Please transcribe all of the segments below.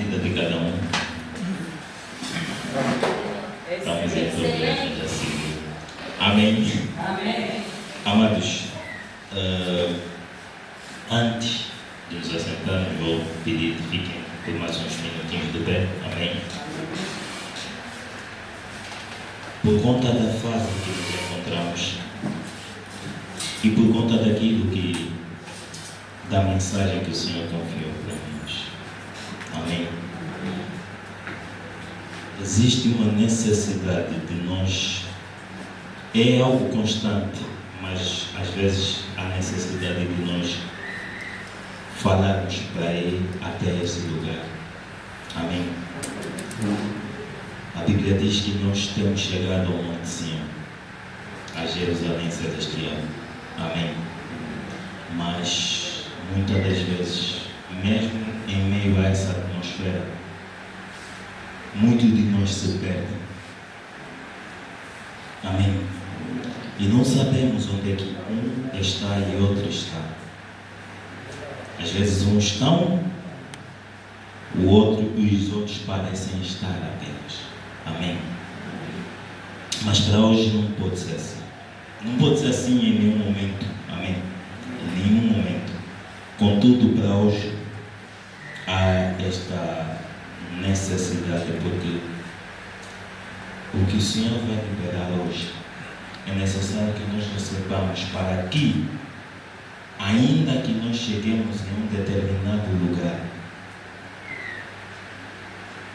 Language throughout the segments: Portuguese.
vida de cada um. Estamos em privilégios assim. Amém. Amém. Amados, antes de nos assentarmos, vou pedir que fiquem por mais uns minutinhos de pé. Amém. Por conta da fase que nos encontramos e por conta da mensagem que o Senhor confiou para nós. Amém. Existe uma necessidade de nós, é algo constante, mas às vezes há necessidade de nós falarmos para ir até esse lugar. Amém. A Bíblia diz que nós temos chegado ao Monte Sião, a Jerusalém Celestial. Amém. Mas muitas das vezes, mesmo em meio a essa atmosfera, muitos de nós se perdem. Amém. E não sabemos onde é que um está e outro está. Às vezes uns estão, os outros parecem estar apenas. Amém. Mas para hoje não pode ser assim. Não pode ser assim em nenhum momento. Amém. Em nenhum momento. Contudo, para hoje há esta necessidade, porque o que o Senhor vai liberar hoje é necessário que nós recebamos para que, ainda que nós cheguemos em um determinado lugar,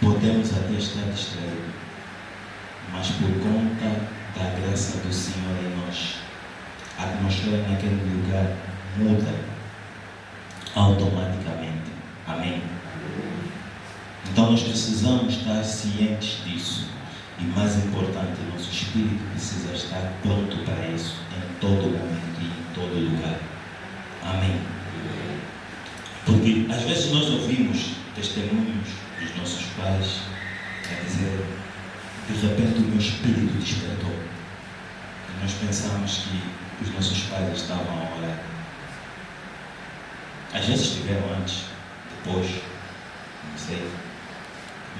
podemos até estar distraídos, mas por conta da graça do Senhor em nós, a atmosfera naquele lugar muda automaticamente. Amém. Então nós precisamos estar cientes disso. E mais importante, nosso espírito precisa estar pronto para isso, em todo momento e em todo lugar. Amém. Porque às vezes nós ouvimos testemunhos dos nossos pais a dizer: de repente o meu espírito despertou. E nós pensamos que os nossos pais estavam a orar. Às vezes estiveram antes, depois, não sei.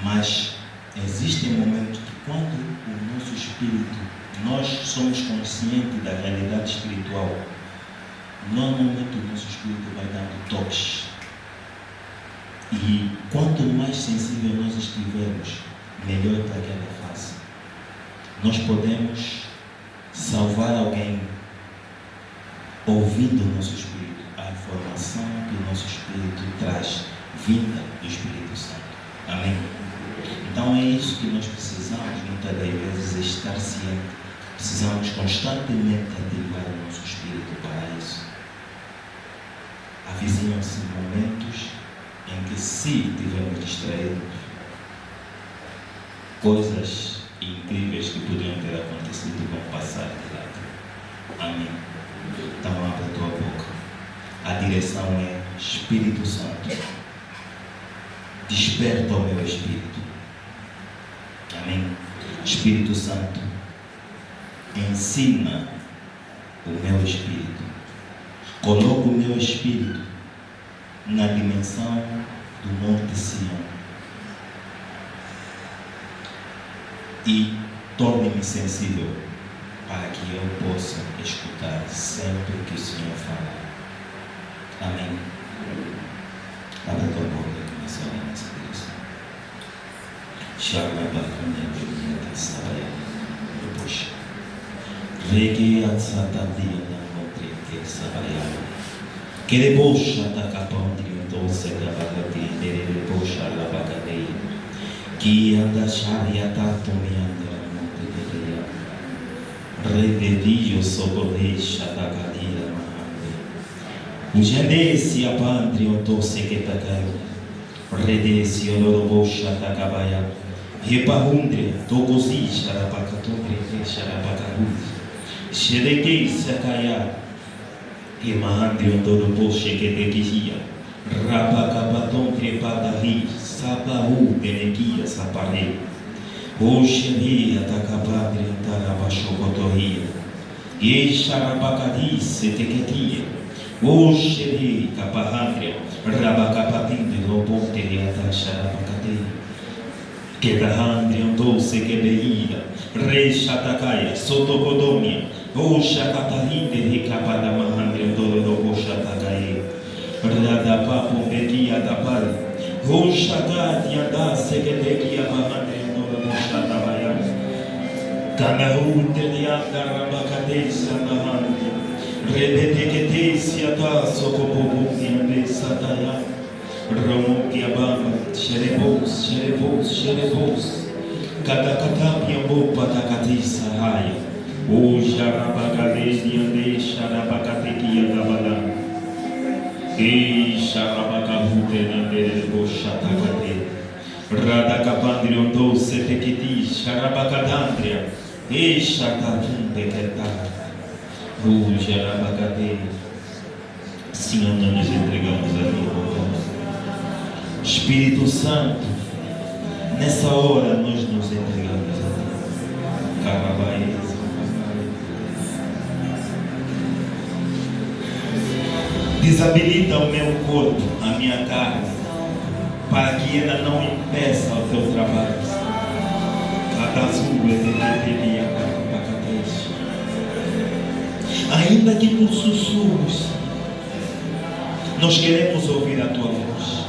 Mas existem momentos que, quando o nosso espírito, nós somos conscientes da realidade espiritual, normalmente o nosso espírito vai dando toques. E quanto mais sensível nós estivermos, melhor para aquela fase. Nós podemos salvar alguém ouvindo o nosso espírito, a informação que o nosso espírito traz, vinda do Espírito Santo. Amém? Então é isso que nós precisamos, muitas das vezes, estar ciente. Precisamos constantemente ativar o nosso espírito para isso. Avizinham-se momentos em que, se estivermos distraídos, coisas incríveis que podiam ter acontecido vão passar de lado. Amém. Então abre a tua boca. A direção é: Espírito Santo, desperta o meu espírito. Amém. Espírito Santo, ensina o meu espírito. Coloca o meu espírito na dimensão do Monte Sião e torne-me sensível para que eu possa escutar sempre que o Senhor fala. Amém. Abra a tua boca e começa a orar nessa direção. Sharabakanya Dunyata Saraya Rupush Regi Atsatadia Namotri Saraya Kerebosha Takapandri Dose Gabagati Derebosha Labagadi Ki anda Shariata Tomianda Montedeya Rededio Soboresha Tagadia Mahambe Ujanesi Apandri Otose Ketakayo Redesi Olorobosha Takabaya Repahundre, Togozi, Xarapacatundre, Xarapacaru, Xerequei, Sakaya, Remahandre, Ondorobo, Chequetequia, Rapacapaton, Trepadahi, Sabaú, Benequia, Sapare, Oxeria, Tacapadre, Tarabachocotorria, E Xarapacadi, Setequetia, Oxeri, Caparrandre, Rabacapatinde, Lobonte, Xarapacatá. que da handre andou se que beira, rei chatakaya, sotocodomia, o chacatahinde ricapada mahandre andou do chatakaya, rada papo beguia da pai, o chagat yada se que beguia mahandre andou do chatabaya, canaú terianda rabacadesa mahandre, rebedequetesia da socobobo e sataya. Ramon Kiabamba, Xerebos, Xerebos, Xerebos, Katakatapiambo, Patakatisa, Raia, O Jarabagade, Yande, Xarabagatequia, Gabala, E Xarabagavute, Nande, Bochatakate, Radacapandrion, Setequiti, Xarabacadandria, E Xatatum, Decretá, O Jarabagade. Senhor, nós nos entregamos a Ti. Espírito Santo, nessa hora nós nos entregamos a Ti. Carabaíza. Desabilita o meu corpo, a minha carne, para que ela não impeça o Teu trabalho. Ainda que por sussurros, nós queremos ouvir a Tua voz.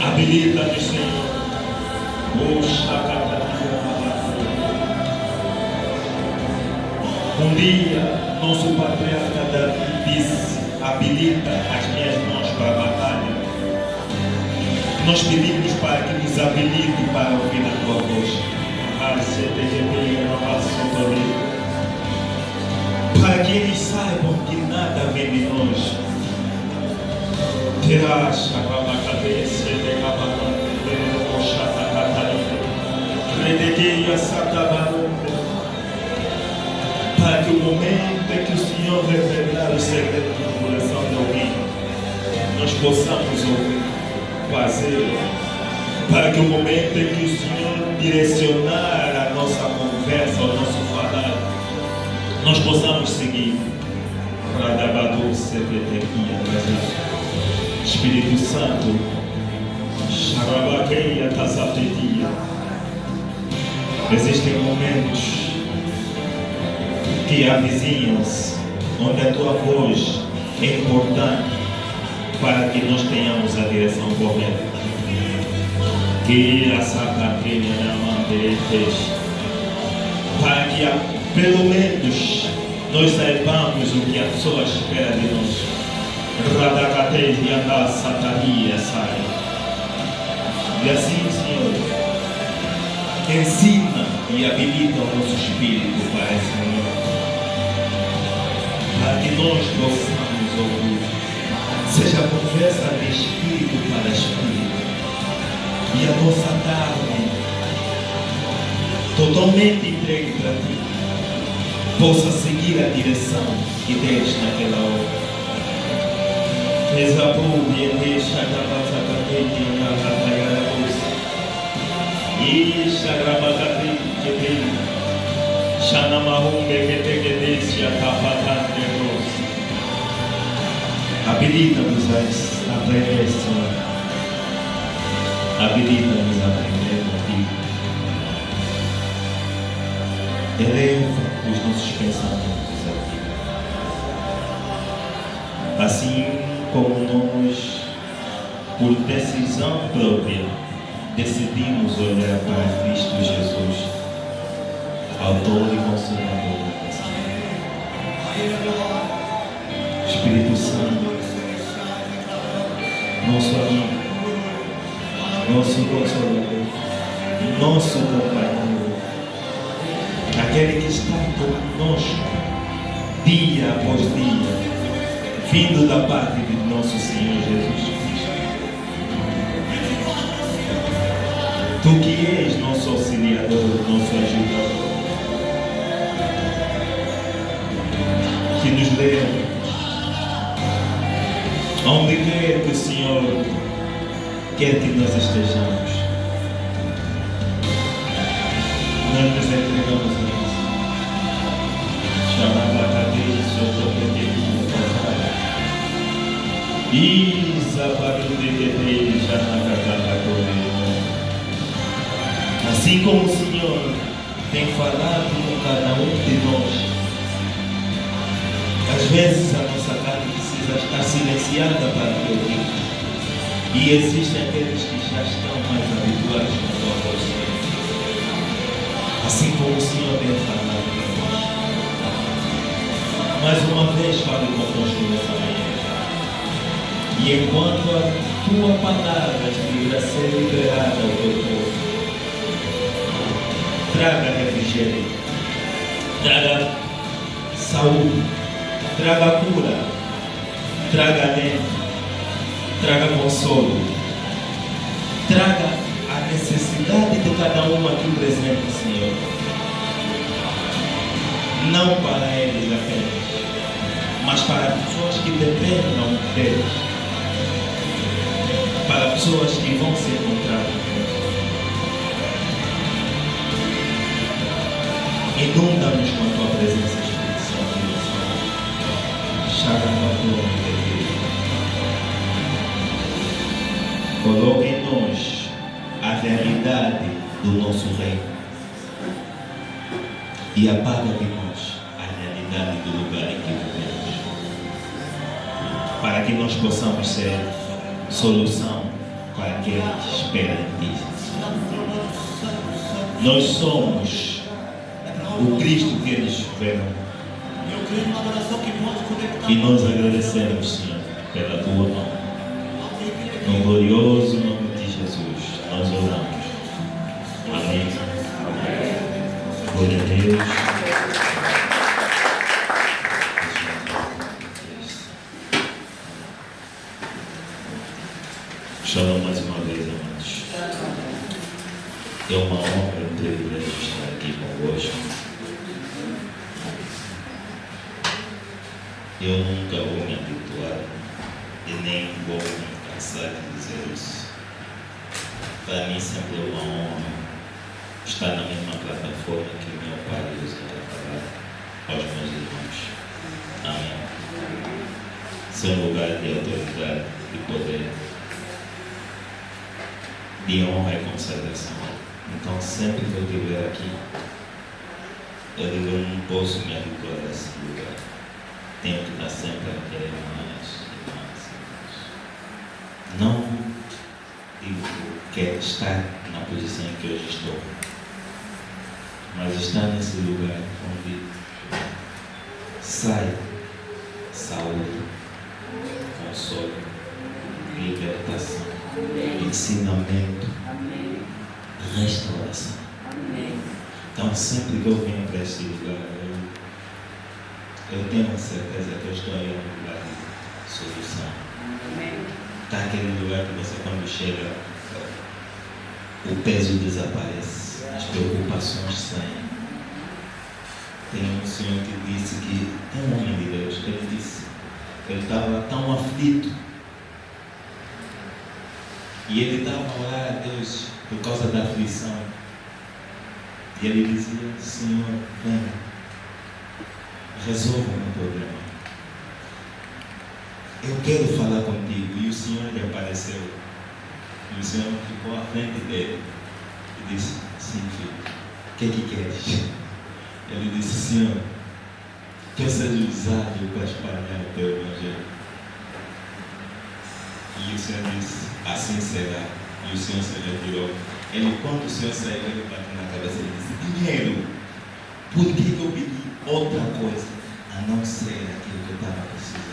Habilita-nos, Senhor. Um dia, nosso patriarca Davi disse: habilita as minhas mãos para a batalha. Nós pedimos para que nos habilite para ouvir a Tua voz. Para que eles saibam que nada vem de nós. Terás a cabeça de para que o momento em que o Senhor revelar o segredo do coração de alguém, nós possamos ouvir, fazer, para que o momento em que o Senhor direcionar a nossa conversa, o nosso falar, nós possamos seguir. Espírito Santo, existem momentos que avizinham-se, onde a Tua voz é importante para que nós tenhamos a direção correta. Que a sacatinha na mão para que pelo menos nós saibamos o que a pessoa espera de nós. Radacatei e andar sataria sai. E assim, Senhor, ensina e habilita o nosso espírito para esse momento, para que nós possamos ouvir, seja conversa de espírito para espírito, e a nossa carne totalmente entregue para Ti possa seguir a direção que tens naquela hora. Exabu e deixa da passa cadeia na batalha da bolsa. E xarabagate que tem xanamahum que deixa a batalha da bolsa. Habilita-nos a aprender, Senhor. Habilita-nos a aprender contigo. Eleva os nossos pensamentos a Ti. Assim como nós, por decisão própria, decidimos olhar para Cristo Jesus, autor e consumador da nossa fé. Espírito Santo, nosso amigo, nosso consolador, nosso companheiro, aquele que está conosco dia após dia, vindo da parte de nosso Senhor Jesus Cristo. Tu que és nosso auxiliador, nosso ajudador, que nos leva onde quer que o Senhor quer que nós estejamos. Nós nos entregamos a isso. Chamar a cadeia, Assim como o Senhor tem falado com cada um de nós, às vezes a nossa carne precisa estar silenciada para que ouvir. E existem aqueles que já estão mais habituados com a tua voz. Assim como o Senhor tem falado conosco. Mais uma vez fale conosco nessa manhã. E enquanto a tua palavra estiver a ser liberada ao teu povo, traga refrigério, traga saúde, traga cura, traga alento, traga consolo, traga a necessidade de cada um aqui presente, Senhor. Não para eles apenas, mas para pessoas que dependam deles, para pessoas que vão se encontrar com Deus. Inunda-nos com a tua presença, Espírito Santo. Coloque em nós a realidade do nosso reino e apaga de nós a realidade do lugar em que vivemos, para que nós possamos ser solução para aqueles que esperam em ti. Nós somos o Cristo que eles verão. E nós agradecemos, Senhor, pela tua mão. No glorioso nome de Jesus, nós oramos. Amém. Glória a Deus. Shalom mais uma vez, amados. É uma honra e um privilégio estar aqui convosco. Eu nunca vou me habituar e nem vou me cansar de dizer isso. Para mim sempre é uma honra estar na mesma plataforma que o meu pai usa para falar aos meus irmãos. Amém. Seu lugar de autoridade, de poder, de honra e consagração. Então sempre que eu estiver aqui, eu digo, eu não posso me habituar a esse lugar. Tenho que estar sempre a querer mais e mais. Não digo que é estar na posição em que hoje estou, mas estar nesse lugar onde sai saúde, consolo, libertação, ensinamento, restauração. Então sempre que eu venho para esse lugar, eu tenho a certeza que eu estou aí no lugar de solução. Está aquele lugar que você, quando chega, o peso desaparece, as preocupações saem. Tem um senhor que disse que, tem um homem de Deus, que ele disse que ele estava tão aflito e ele estava a orar a Deus por causa da aflição. E ele dizia, Senhor, venha, resolva o meu problema. Eu quero falar contigo. E o Senhor lhe apareceu. E o Senhor ficou à frente dele e disse, sim, filho, o que queres? Ele disse, Senhor, que eu seja usado para espalhar o teu evangelho. E o Senhor disse, assim será. E o Senhor se retirou. Ele, quando o Senhor saiu, ele bateu na cabeça e disse, dinheiro, por que eu pedi outra coisa a não ser aquilo que eu estava precisando?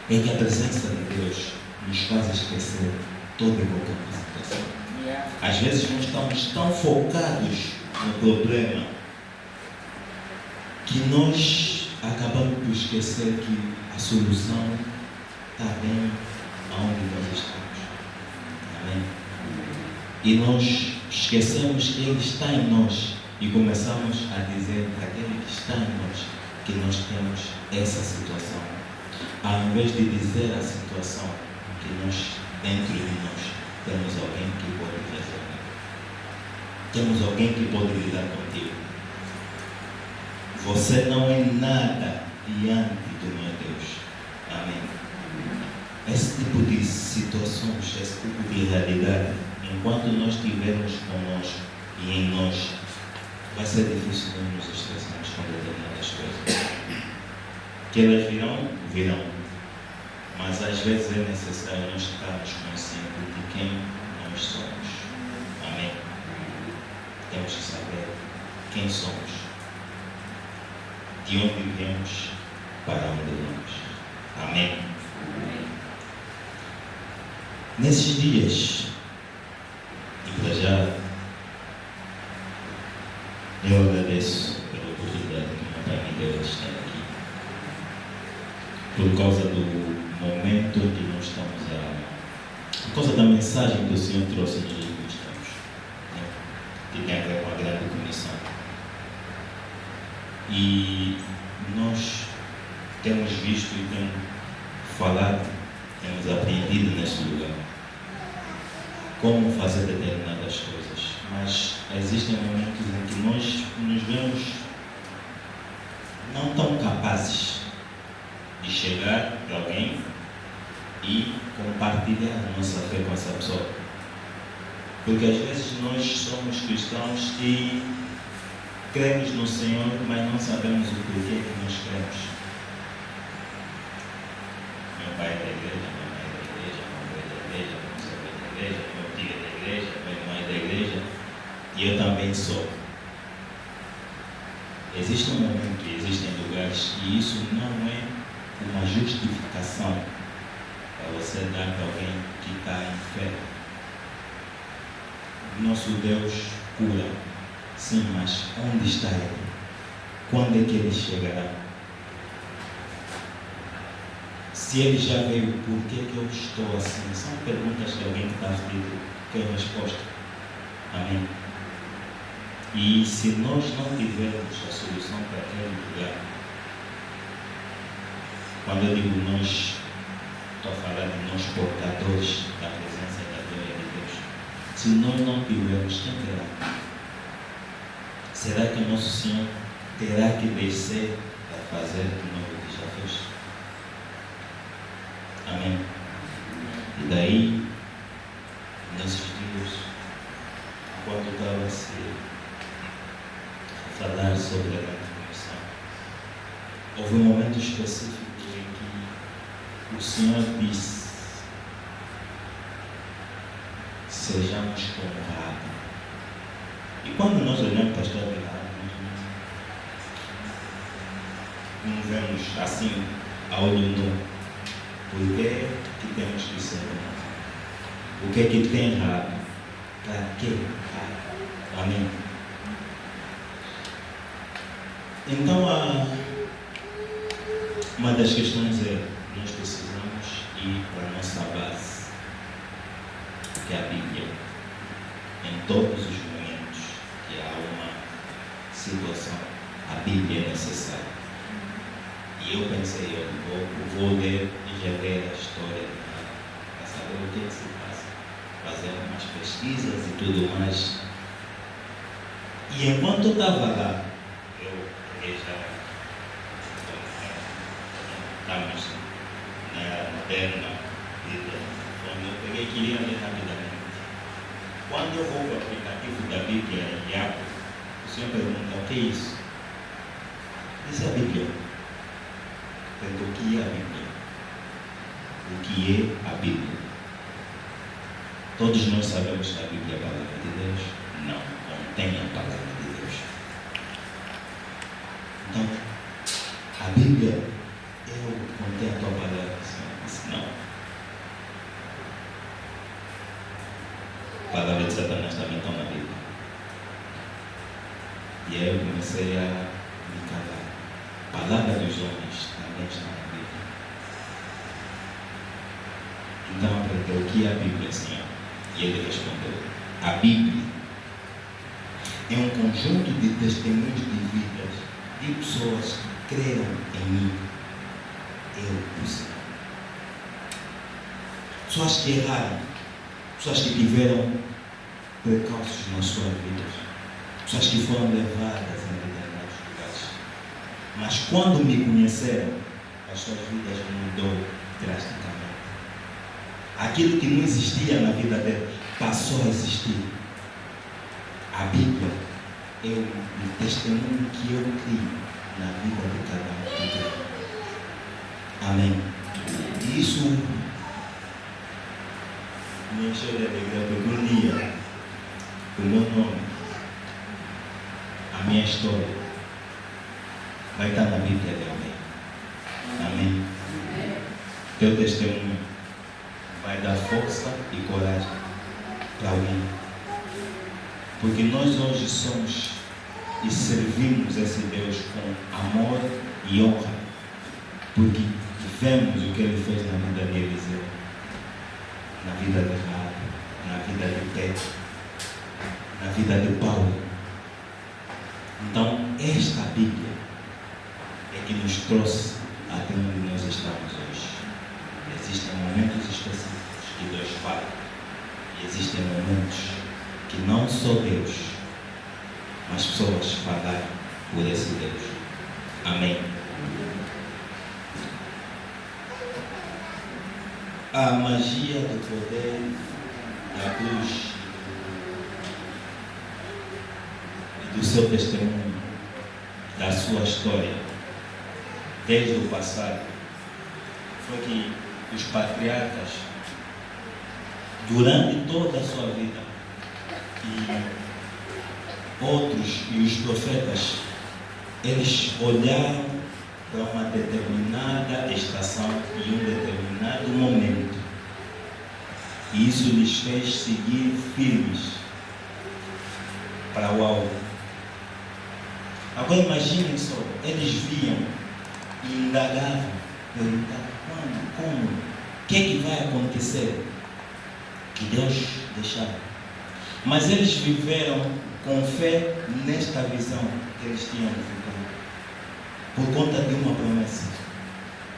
É que a presença de Deus nos faz esquecer toda e qualquer situação. Às vezes nós estamos tão focados no problema que nós acabamos por esquecer que a solução está bem onde nós estamos. Amém? E nós esquecemos que Ele está em nós e começamos a dizer para aquele que está em nós que nós temos essa situação, ao invés de dizer a situação que nós, dentro de nós, temos alguém que pode resolver. Temos alguém que pode lidar contigo. Você não é nada diante do meu Deus. Amém. esse tipo de situações, esse tipo de realidade, enquanto nós estivermos conosco e em nós, vai ser difícil nós nos estressarmos com determinadas coisas. Que elas virão. Mas às vezes é necessário nós estarmos conscientes de quem nós somos. Amém? Temos que saber quem somos, de onde viemos, para onde vamos. Amém? Nesses dias, e para já, eu agradeço pela oportunidade que o meu Pai me deu de estar aqui, por causa do momento onde nós estamos por causa da mensagem que o Senhor trouxe nos últimos tempos, né? Que tem a ver com a grande comissão. E nós temos visto e temos falado, temos aprendido neste lugar como fazer determinadas coisas, mas existem momentos em que nós nos vemos não tão capazes de chegar para alguém e compartilhar a nossa fé com essa pessoa. Porque às vezes nós somos cristãos e cremos no Senhor, mas não sabemos o porquê que nós cremos. Meu pai é da igreja, minha mãe é da igreja, meu avô é da igreja, meu bisavô é da igreja, meu tio é da igreja, meu irmão é da igreja, e eu também sou. Existe um momento e existem lugares que isso não é uma justificação para você dar para alguém que está enfermo. Nosso Deus cura, sim, mas onde está Ele? Quando é que Ele chegará? Se Ele já veio, por que eu estou assim? São perguntas que alguém que está aflito quer resposta. Amém? E se nós não tivermos a solução para aquele lugar, quando eu digo nós, estou a falar de nós portadores da presença e da glória de Deus. Se nós não tivermos, quem terá? Será que o nosso Senhor terá que descer para fazer o novo que já fez? Amém? E daí, nesses dias, quando estava a falar sobre a grande comissão, houve um momento específico em que o Senhor disse: sejamos como Raabe. E quando nós olhamos para a história de Raabe, não vemos assim a olho nu. Por que temos que ser como? O que é que tem Raabe? Para que Raabe? Amém? Então, uma das questões é: nós precisamos ir para a nossa base, que é a Bíblia. Em todos os momentos que há uma situação, a Bíblia é necessária. E eu pensei, eu vou ler e já ler a história para saber o que se passa, fazer umas pesquisas e tudo mais. E enquanto eu estava lá, eu já estamos na era moderna, onde eu peguei e queria ler rapidamente. Quando eu vou para o aplicativo da Bíblia em Iago, o Senhor pergunta: o que é isso? Isso é a Bíblia. Pergunta: o que é a Bíblia? O que é a Bíblia? Todos nós sabemos que a Bíblia é a palavra de Deus? Não, contém a palavra de Deus. Então, a Bíblia contém a tua palavra? Não. A palavra de Satanás também está na Bíblia. E aí eu comecei a me calar. A palavra dos homens também está na Bíblia. Então aprendeu: o que é a Bíblia, Senhor? E ele respondeu: a Bíblia é um conjunto de testemunhos de vidas de pessoas que creram em mim. Eu o Senhor. Pessoas que erraram, pessoas que tiveram percalços nas suas vidas, pessoas que foram levadas em determinados lugares. Mas quando me conheceram, as suas vidas mudou drasticamente. Aquilo que não existia na vida dele passou a existir. A Bíblia é o testemunho que eu crio na vida de cada um que crê. Amém. E isso me encheu de alegria, porque um dia o meu nome, a minha história, vai estar na Bíblia de alguém. Amém. Teu testemunho vai dar força e coragem para alguém. Porque nós hoje somos e servimos esse Deus com amor e honra. Porque vemos o que Ele fez na vida de Eliseu, na vida de Raab, na vida de Pedro, na vida de Paulo. Então, esta Bíblia é que nos trouxe até onde nós estamos hoje. Existem momentos específicos que Deus fala. E existem momentos que não só Deus, mas pessoas falaram por esse Deus. Amém. A magia do poder da cruz e do seu testemunho, da sua história, desde o passado, foi que os patriarcas, durante toda a sua vida, e outros e os profetas, eles olharam para uma determinada estação e um determinado momento, e isso lhes fez seguir firmes para o alvo. Agora imaginem só, eles viam e indagavam, perguntavam quando, como, o que é que vai acontecer, que Deus deixar. Mas eles viveram com fé nesta visão que eles tinham no futuro, por conta de uma promessa.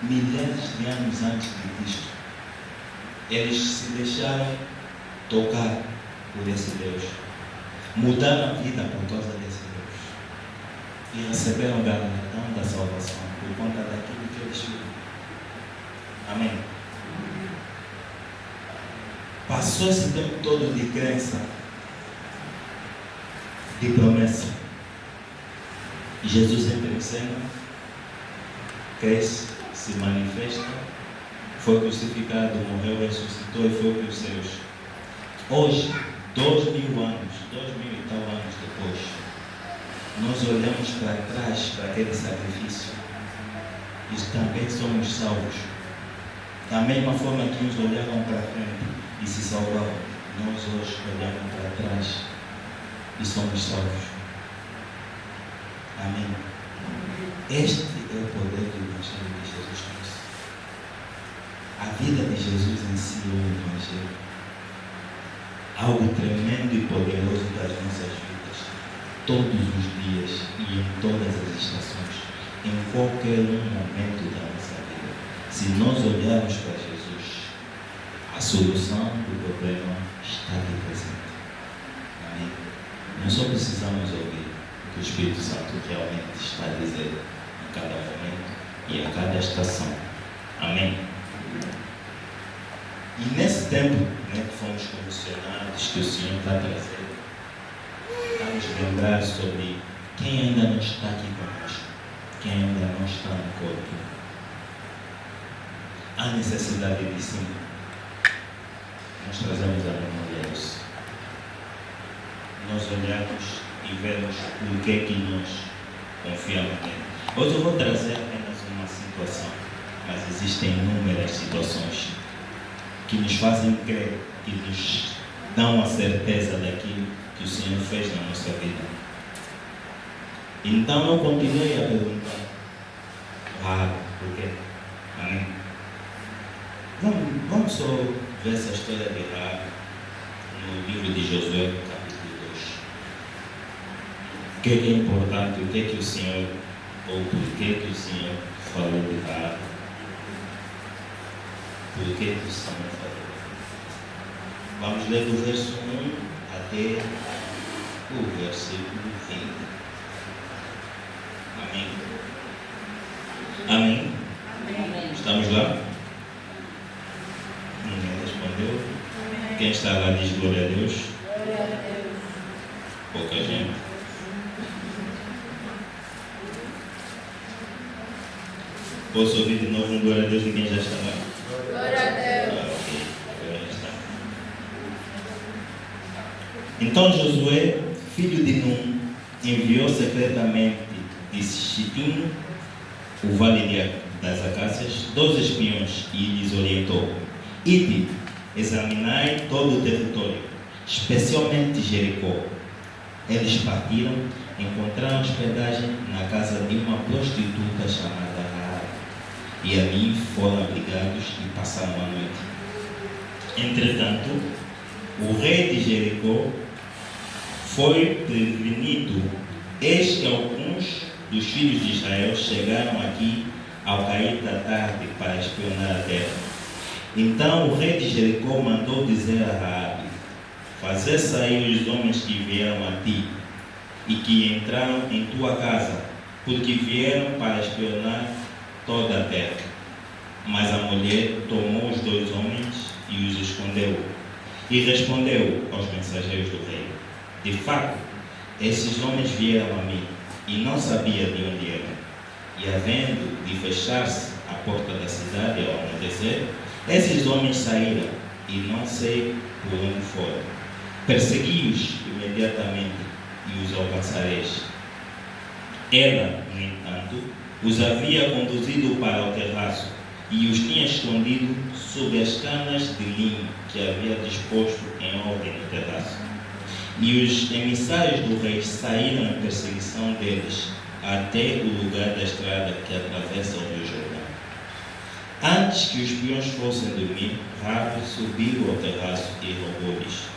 Milhares de anos antes de Cristo, eles se deixaram tocar por esse Deus, mudaram a vida por causa desse Deus e receberam o galardão da salvação por conta daquilo que eles viram. Amém. Passou esse tempo todo de crença, de promessa. E Jesus entra em cena, cresce, se manifesta, foi crucificado, morreu, ressuscitou e foi para os céus. Hoje, 2000 anos, 2000 e tal anos depois, nós olhamos para trás para aquele sacrifício e também somos salvos. Da mesma forma que uns olhavam para frente e se salvavam, nós hoje olhamos para trás e somos salvos. Amém. Este é o poder do Evangelho de Jesus Cristo. A vida de Jesus em si é o Evangelho. Algo tremendo e poderoso das nossas vidas, todos os dias e em todas as estações, em qualquer momento da nossa vida. Se nós olharmos para Jesus, a solução do problema está aqui presente. Amém. Nós só precisamos ouvir o que o Espírito Santo realmente está a dizer em cada momento e a cada estação. Amém. E nesse tempo, que fomos comissionados, que o Senhor está trazendo, vamos lembrar sobre quem ainda não está aqui conosco, quem ainda não está no corpo. Há necessidade de sim. Nós trazemos a memória isso. Nós olhamos e vemos o que é que nós confiamos nele. Hoje eu vou trazer apenas uma situação, mas existem inúmeras situações que nos fazem crer, que nos dão a certeza daquilo que o Senhor fez na nossa vida. Então eu continuei a perguntar, por quê? Amém? Vamos só ver essa história de Raab no livro de Josué, capítulo 2. O que é importante, o que é que o Senhor, ou por que o Senhor falou de Raab? Por que o Senhor falou? Vamos ler do verso 1 até o versículo 20. Amém? Amém? Amém. Estamos lá? Ninguém responde. Quem está lá diz glória a Deus. Glória a Deus. Pouca gente. Posso ouvir de novo um glória a Deus de quem já está lá? Glória a Deus. Ok, agora já está. Então Josué, filho de Num, enviou secretamente de Shitim, o vale das Acácias, 12 espiões e lhes orientou: Ide, examinai todo o território, especialmente Jericó. Eles partiram, encontraram hospedagem na casa de uma prostituta chamada Raabe, e ali foram abrigados e passaram a noite. Entretanto, o rei de Jericó foi prevenido. Eis que alguns dos filhos de Israel chegaram aqui ao cair da tarde para espionar a terra. Então o rei de Jericó mandou dizer a Raabe: fazer sair os homens que vieram a ti e que entraram em tua casa, porque vieram para espionar toda a terra. Mas a mulher tomou os 2 homens e os escondeu, e respondeu aos mensageiros do rei: de fato, esses homens vieram a mim, e não sabia de onde eram. E havendo de fechar-se a porta da cidade ao anoitecer, esses homens saíram, e não sei por onde foram. Persegui-os imediatamente, e os alcançareis. Ela, no entanto, os havia conduzido para o terraço, e os tinha escondido sob as canas de linho que havia disposto em ordem no terraço. E os emissários do rei saíram em perseguição deles até o lugar da estrada que atravessa o rio Jordão. Antes que os espiões fossem dormir, Raabe subiu ao terraço e rogou-lhes: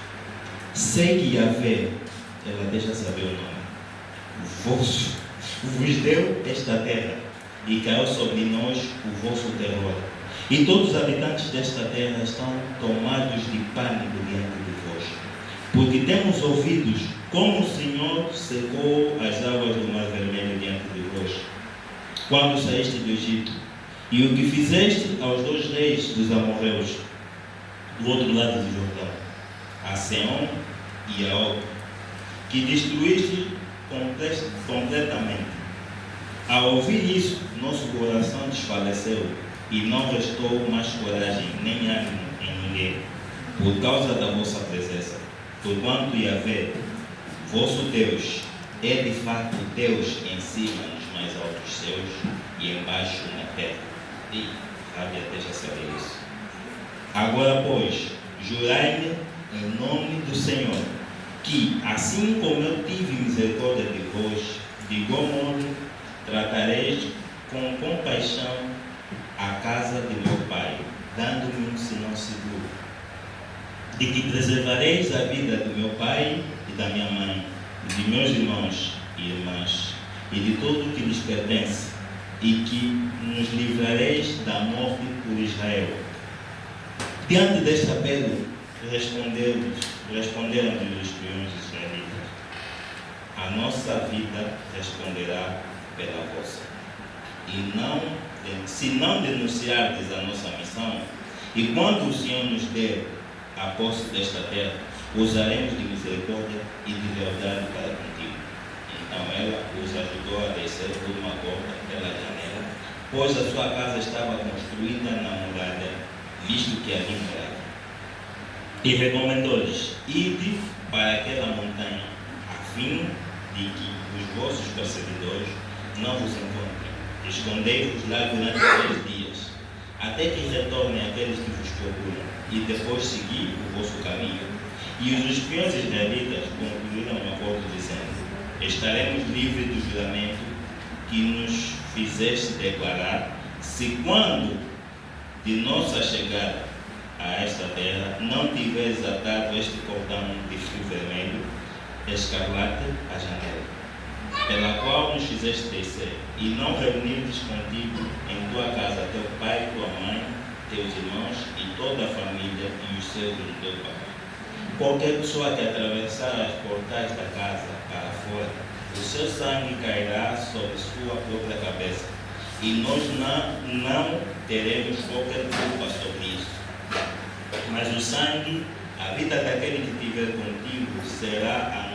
sei que Yahvé, ela deixa saber o nome, vos deu esta terra, e caiu sobre nós o vosso terror. E todos os habitantes desta terra estão tomados de pânico diante de vós, porque temos ouvido como o Senhor secou as águas do Mar Vermelho diante de vós, quando saíste do Egito, e o que fizeste aos 2 reis dos amorreus, do outro lado do Jordão, a Seom e a Og, que destruíste completamente. Ao ouvir isso, nosso coração desfaleceu, e não restou mais coragem nem ânimo em ninguém, por causa da vossa presença. Porquanto Yahvé, vosso Deus, é de fato Deus em cima nos mais altos céus e embaixo na terra. E Raabe deixa saber isso. Agora, pois, jurai-me em nome do Senhor, que, assim como eu tive misericórdia de vós, de igual modo tratareis com compaixão a casa de meu pai, dando-me um sinal seguro, de que preservareis a vida do meu pai e da minha mãe, e de meus irmãos e irmãs, e de tudo o que lhes pertence, e que nos livrareis da morte por Israel. Diante deste apelo, responderam-lhe os espiões israelitas: a nossa vida responderá pela vossa. E se não denunciardes a nossa missão, e quando o Senhor nos der a posse desta terra, usaremos de misericórdia e de lealdade para contigo. Então ela os ajudou a descer por uma porta pela janela, pois a sua casa estava construída na muralha, visto que ali morava. E recomendou-lhes: ide para aquela montanha, a fim de que os vossos perseguidores não vos encontrem. Escondei-vos lá durante 3 dias, até que retornem aqueles que vos procuram, e depois segui o vosso caminho. E os espiões israelitas concluíram um acordo dizendo: estaremos livres do juramento que nos fizeste declarar, se quando de nossa chegada a esta terra não tiveres atado este cordão de fio vermelho, escarlate a janela, pela qual nos fizeste descer, e não reunirdes contigo em tua casa teu pai, tua mãe, teus irmãos e toda a família e os seus do teu pai. Qualquer pessoa que atravessar as portais da casa para fora, o seu sangue cairá sobre sua própria cabeça, e nós não teremos qualquer culpa sobre isso. Mas o sangue A vida daquele que estiver contigo será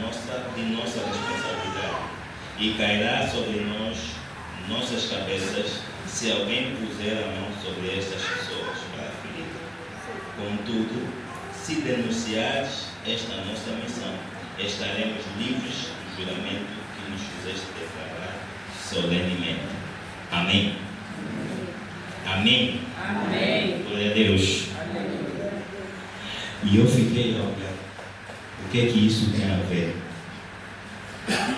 de nossa responsabilidade e cairá sobre nossas cabeças, se alguém puser a mão sobre estas pessoas para ferir. Contudo, se denunciares esta nossa missão, estaremos livres do juramento que nos fizeste declarar solenemente. Amém? Amém? Amém. Glória a Deus. Amém. E eu fiquei a olhar, o que é que isso tem a ver?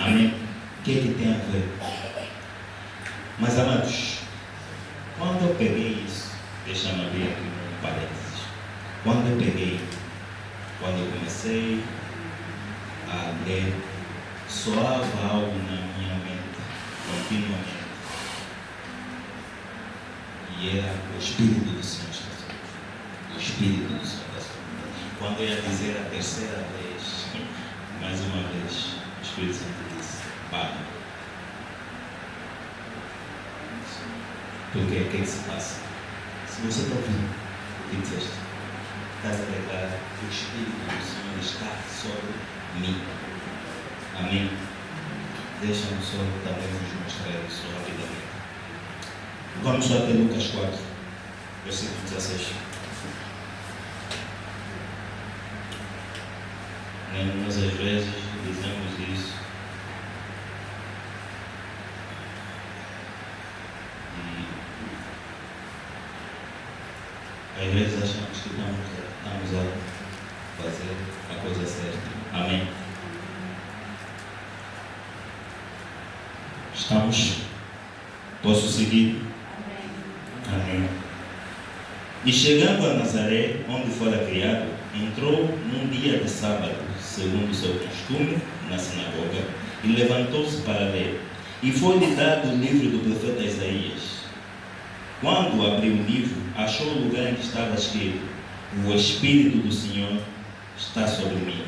Amém? O que é que tem a ver? Mas, amados, quando eu peguei isso, deixa-me abrir aqui um parênteses. Quando eu comecei a ler, soava algo na minha mente, continuamente. E era o Espírito do Senhor está sobre mim. O Espírito do Senhor está sobre mim. Quando eu ia dizer a terceira vez, mais uma vez, o Espírito Santo disse: para. Porque o que é que se passa? Se você está ouvindo o que disseste, estás a declarar que o Espírito do Senhor está sobre mim. Amém? Deixa-me só também vos mostrar isso rapidamente. Vamos lá até Lucas 4, versículo 16. Nós às vezes dizemos isso e às vezes achamos que estamos a fazer a coisa certa. Amém? Estamos? Posso seguir? Amém. E chegando a Nazaré, onde fora criado, entrou num dia de sábado, segundo o seu costume, na sinagoga, e levantou-se para ler. E foi-lhe dado o livro do profeta Isaías. Quando abriu o livro, achou o lugar em que estava escrito: o Espírito do Senhor está sobre mim,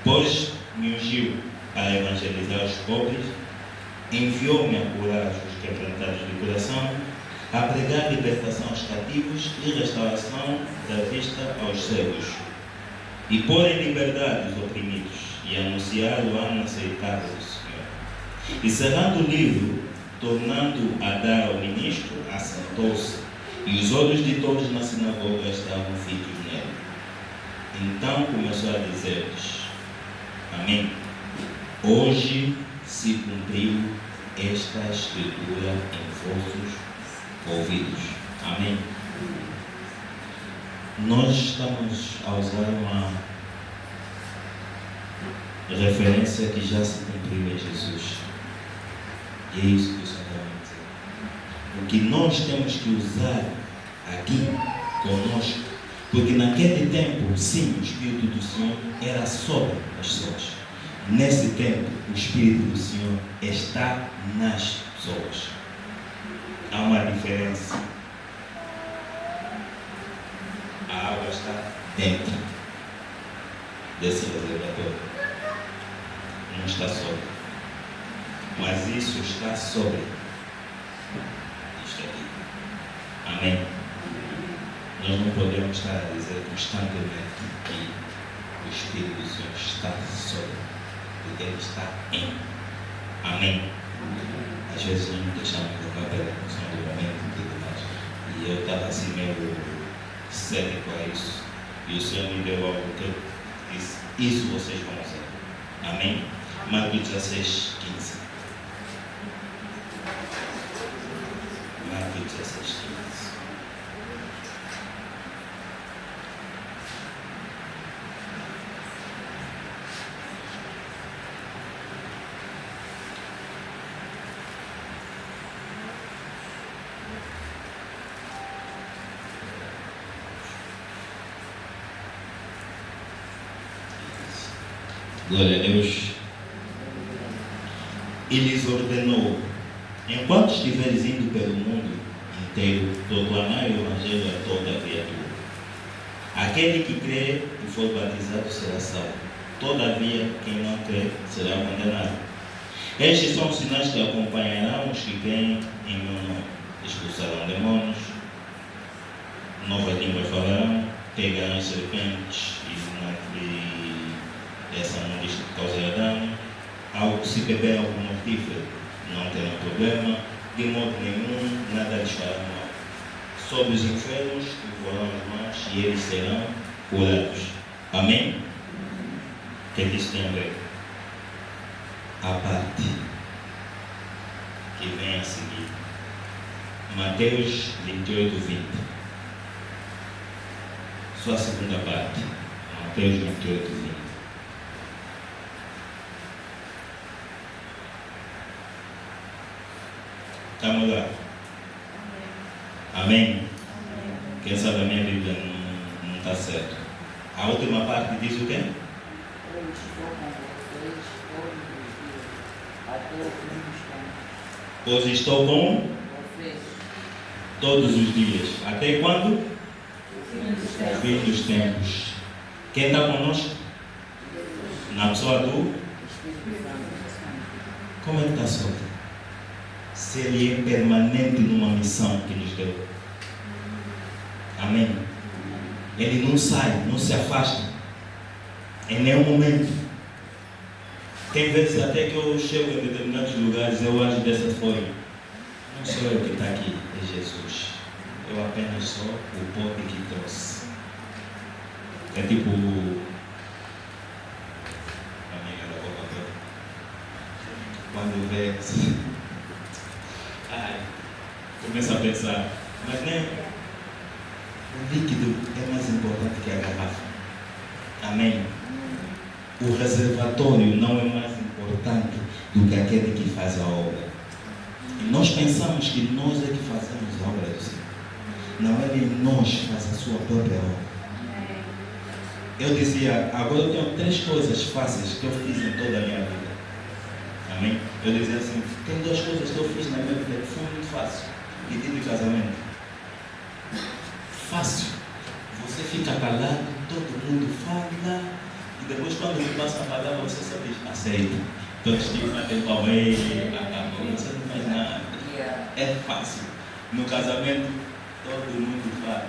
pois me ungiu para evangelizar os pobres, enviou-me a curar os quebrantados de coração, a pregar libertação aos cativos e restauração da vista aos cegos, e pôr em liberdade os oprimidos, e anunciar o ano aceitável do Senhor. E cerrando o livro, tornando a dar ao ministro, assentou-se, e os olhos de todos na sinagoga estavam fitos nele. Então começou a dizer-lhes: Amém. Hoje se cumpriu esta escritura em vossos ouvidos. Amém. Nós estamos a usar uma referência que já se cumpriu em Jesus. E é isso que o Senhor está a dizer. O que nós temos que usar aqui conosco, porque naquele tempo, sim, o Espírito do Senhor era sobre as pessoas. Nesse tempo, o Espírito do Senhor está nas pessoas. Há uma diferença. A água está dentro desse reservatório. Não está sobre. Mas isso está sobre isto aqui. Amém? Nós não podemos estar a dizer constantemente que o Espírito do Senhor está sobre, porque Ele está em. Amém? Às vezes nós não deixamos levar pela emoção do momento e tudo mais. E eu estava assim meio cético a isso. E o Senhor me deu algo que eu disse: isso vocês vão usar. Amém? Marcos 16, 15. Marcos 16, 15. Glória a Deus. E lhes ordenou: enquanto estiveres indo pelo mundo inteiro, proclamai o Evangelho a toda a criatura. Aquele que crê e for batizado será salvo. Todavia, quem não crê será condenado. Estes são os sinais que acompanharão os que creem em meu nome: expulsarão demônios, novas línguas falarão, pegar as serpentes e essa não diz que causa dano. Se beber algo mortífero, não tem problema. De modo nenhum, nada lhes fará mal. Sobre os enfermos, voarão as mãos e eles serão curados. Amém? O que é que isso tem a ver? A parte que vem a seguir. Mateus 28, 20. Só a segunda parte. Mateus 28, 20. Estamos lá? Amém? Amém? Quem sabe a minha Bíblia não está certo. A última parte diz o quê? Hoje estou com todos os dias. Até quando? O fim dos tempos. Quem está conosco? Na pessoa do? Como é que está solto? Se ele é permanente numa missão que nos deu. Amém? Ele não sai, não se afasta em nenhum momento. Tem vezes até que eu chego em determinados lugares, eu ajo dessa forma. Não sou eu que está aqui, é Jesus. Eu apenas sou o pote que trouxe. É tipo a amiga da Coca-Cola. Quando vê, começa a pensar, mas nem o líquido é mais importante que a garrafa. Amém? O reservatório não é mais importante do que aquele que faz a obra. E nós pensamos que nós é que fazemos a obra do Senhor. Não é em nós que faz a sua própria obra. Eu dizia, agora eu tenho 3 coisas fáceis que eu fiz em toda a minha vida. Amém? Eu dizia assim, tem 2 coisas que eu fiz na minha vida que foi muito fácil. Pedido de casamento. Fácil. Você fica calado, todo mundo fala, e depois quando ele passa a palavra, você só diz, aceita. Todos te batem palma, acabou, você não faz nada. É fácil. No casamento, todo mundo fala.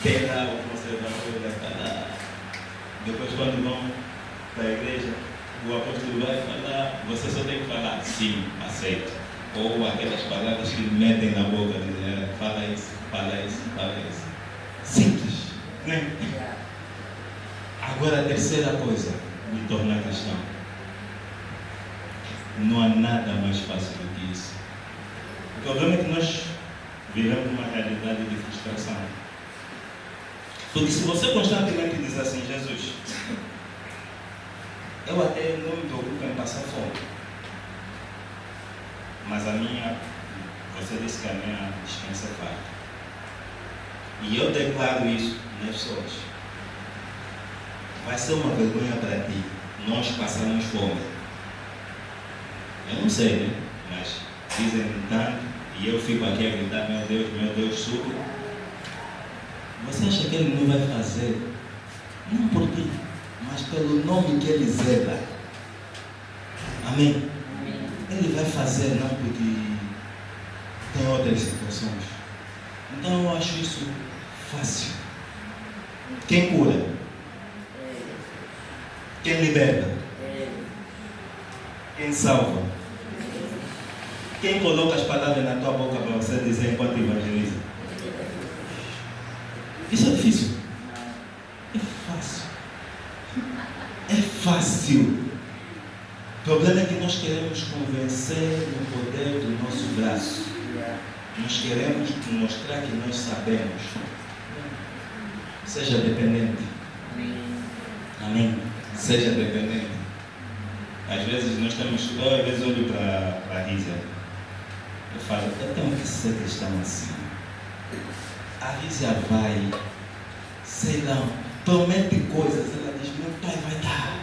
Tem lá o conservador, vai falar. Depois quando vão para a igreja, o apóstolo vai falar, você só tem que falar, sim, aceito. Ou aquelas palavras que metem na boca, dizendo, fala isso, fala isso, fala isso. Simples, né? Agora a terceira coisa, me tornar cristão. Não há nada mais fácil do que isso. O problema é que nós vivemos uma realidade de frustração. Porque se você constantemente diz assim, Jesus, eu até não me preocupo em passar fome. Mas você disse que a minha dispensa é farta. E eu declaro isso nas pessoas. Vai ser uma vergonha para ti. Nós passamos fome. Eu não sei, né? Mas dizem tanto e eu fico aqui a gritar, meu Deus, suco. Você acha que ele não vai fazer? Não por ti, mas pelo nome que ele zela. Amém? Ele vai fazer não porque tem outras situações. Então eu acho isso fácil. Quem cura? Quem liberta? Quem salva? Quem coloca as palavras na tua boca para você dizer enquanto evangeliza? Isso é difícil? É fácil. É fácil. O problema é que nós queremos convencer no poder do nosso braço. Nós queremos mostrar que nós sabemos. Seja dependente. Amém? Seja dependente. Às vezes nós temos, eu às vezes olho para a Risa. Eu falo, eu tenho que ser cristão assim. A Risa vai, sei lá, promete coisas. Ela diz, meu pai vai dar.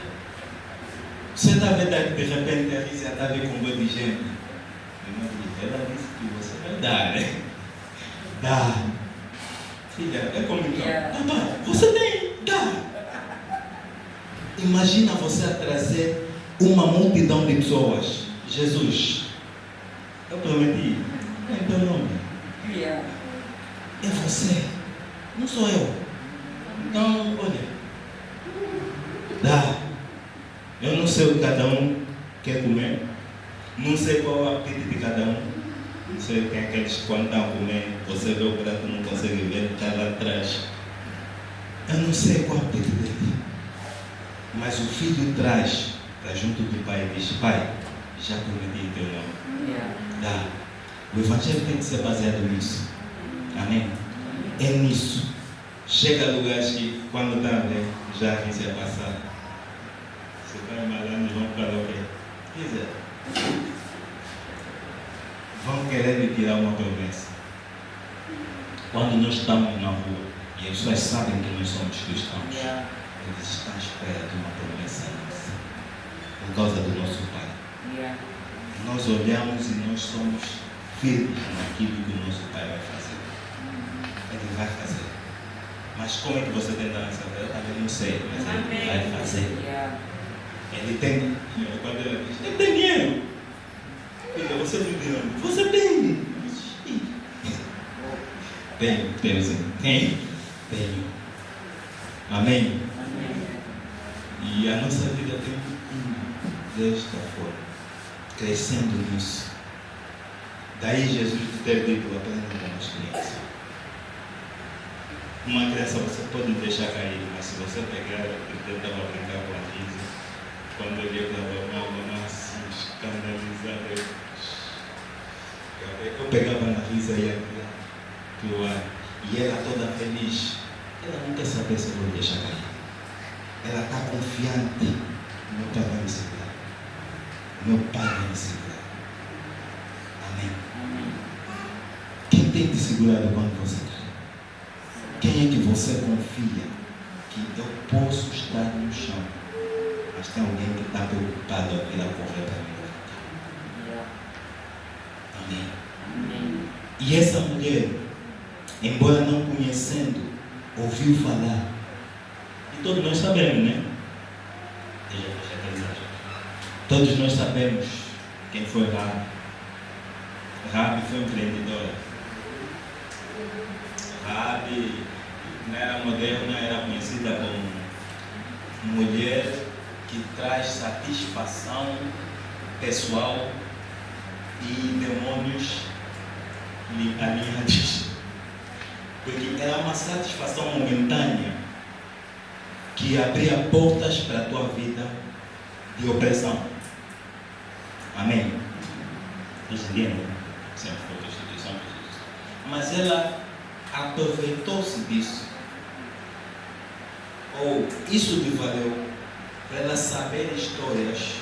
Você está vendo de repente a Risa está a ver com um monte de gente. Ela disse que você vai dar, né? Dá. Filha, é como então. Papai, você tem, dá. Imagina você a trazer uma multidão de pessoas. Jesus, eu prometi, em teu nome. É você. Não sou eu. Então, olha, dá. Eu não sei o que cada um quer comer. Não sei qual é o apetite de cada um. Não sei quem é aqueles que quando estão a comer, você vê o prato e não consegue ver, está lá atrás. Eu não sei qual é o apetite dele. Mas o filho traz para junto do pai e diz: Pai, já prometi em teu nome. Dá. O evangelho tem que ser baseado nisso. Amém? É nisso. Chega a lugares que quando está a ver, já quis a passar. Se vai malandro, vão para o quê? Quiser. Vão querer lhe tirar uma promessa. Quando nós estamos na rua e as pessoas sabem que nós somos cristãos, eles estão à espera de uma promessa nossa, por causa do nosso Pai. Nós olhamos e nós somos firmes naquilo que o nosso Pai vai fazer. Ele vai fazer. Mas como é que você tem a saber? Eu também não sei, mas ele vai fazer. Ele tem. Quando ela diz: ele tem dinheiro. Filha, você tem dinheiro? Você tem. Tenho sim. Tenho. Amém? E a nossa vida tem que ir desta forma, crescendo nisso. Daí Jesus ter dito: aprenda com as crianças. Uma criança você pode deixar cair, mas se você pegar, eu estava a brincar com a Lisa, quando eu ia para a mamãe assim, escandalizada, eu pegava na Lisa e ia pro ar, e ela toda feliz. Ela não quer saber se eu vou deixar cair. Ela está confiante. Meu pai vai me segurar. Meu pai vai me segurar. Amém. Quem tem te segurado quando você cai? Quem é que você confia que eu posso estar no chão, mas tem alguém que está preocupado a vir a correr para me levantar? Amém. E essa mulher, embora não conhecendo, ouviu falar. E todos nós sabemos, né? Todos nós sabemos quem foi Rabi. Rabi foi empreendedora. Rabi, na era moderna, era conhecida como mulher que traz satisfação pessoal e demônios alinhados. Porque era uma satisfação momentânea que abria portas para a tua vida de opressão. Amém? Vocês entendem? Sempre foi prostituição. Mas ela aproveitou-se disso. Ou isso lhe valeu para ela saber histórias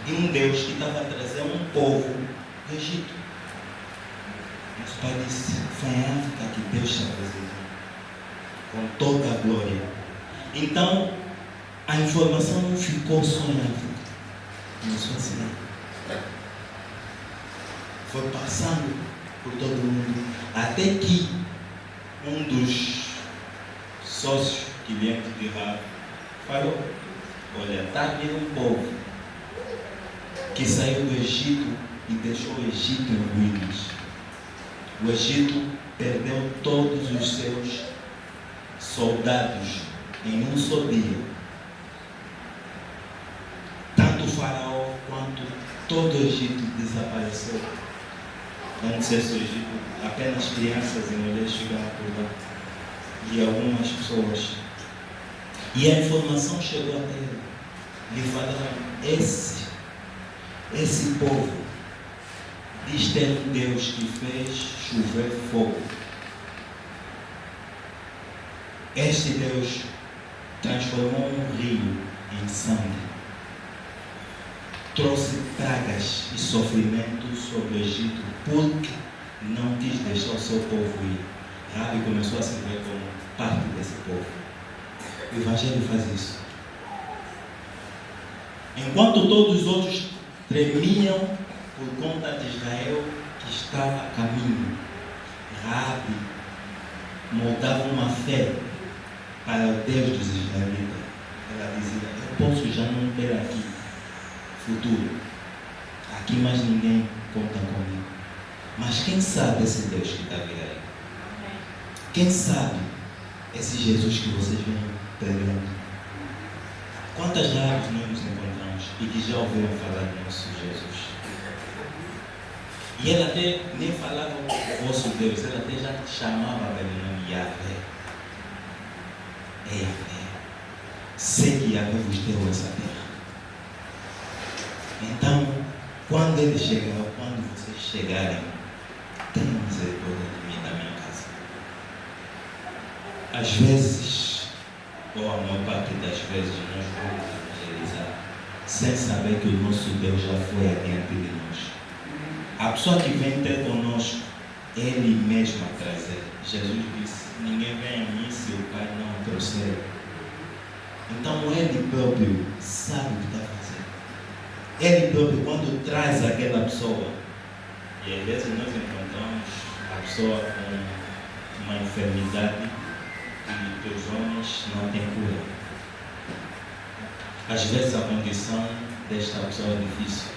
de um Deus que estava a trazer um povo do Egito. Nosso pai disse: foi em África que Deus se apresentou com toda a glória. Então, a informação não ficou só em África, começou a ser. Foi passando por todo o mundo, até que um dos sócios, clientes de Rabi, falou: olha, está aqui um povo que saiu do Egito e deixou o Egito em ruínas. O Egito perdeu todos os seus soldados em um só dia. Tanto o faraó quanto todo o Egito desapareceu. Não sei se o Egito, apenas crianças e mulheres ficaram por lá. E algumas pessoas. E a informação chegou até ele. Lhe falaram: esse povo diz ter um Deus que fez chover fogo. Este Deus transformou um rio em sangue. Trouxe pragas e sofrimentos sobre o Egito porque não quis deixar o seu povo ir. Rabi começou a se ver como parte desse povo. O Evangelho faz isso. Enquanto todos os outros tremiam por conta de Israel que estava a caminho, Rabi moldava uma fé para o Deus dos israelitas. Ela dizia: eu posso já não ter aqui futuro, aqui mais ninguém conta comigo, mas quem sabe esse Deus que está a vir aí? Quem sabe esse Jesus que vocês vêm pregando. Quantas lives nós nos encontramos e que já ouviram falar do nosso Jesus? E ela até nem falava o vosso Deus, ela até já chamava pelo nome Yahvé. É Yahvé. Sei que Yahvé vos deu essa terra. Então, quando ele chegar, quando vocês chegarem, tenham misericórdia de mim, da minha casa. Às vezes, ou a maior parte das vezes, nós vamos evangelizar sem saber que o nosso Deus já foi adiante de nós. A pessoa que vem ter conosco, Ele mesmo a trazer. Jesus disse, ninguém vem a mim se o Pai não o trouxer. Então Ele próprio sabe o que está fazendo. Ele próprio, quando traz aquela pessoa, e às vezes nós encontramos a pessoa com uma enfermidade que os homens não têm cura. Às vezes a condição desta pessoa é difícil.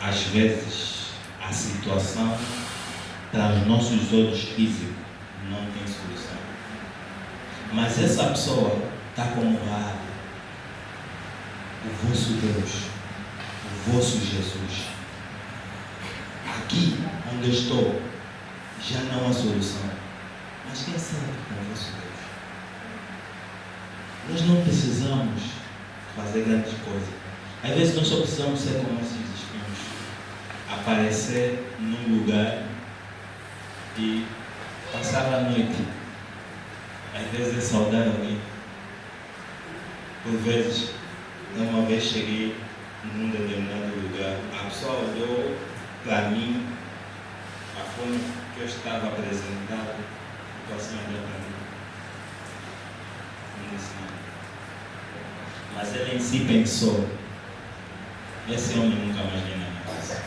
Às vezes a situação para os nossos olhos físicos não tem solução. Mas essa pessoa está como a o vosso Deus, o vosso Jesus. Aqui onde eu estou já não há solução. Mas quem sabe com o vosso Deus? Nós não precisamos fazer grandes coisas. Às vezes nós só precisamos ser como esses espinhos. Aparecer num lugar e passar a noite. Às vezes é saudar alguém. Por vezes, uma vez cheguei num determinado lugar, a pessoa olhou para mim, a forma que eu estava apresentado, ficou assim olhando para mim. Não disse nada. Mas ela em si pensou, esse homem nunca mais vem na minha casa.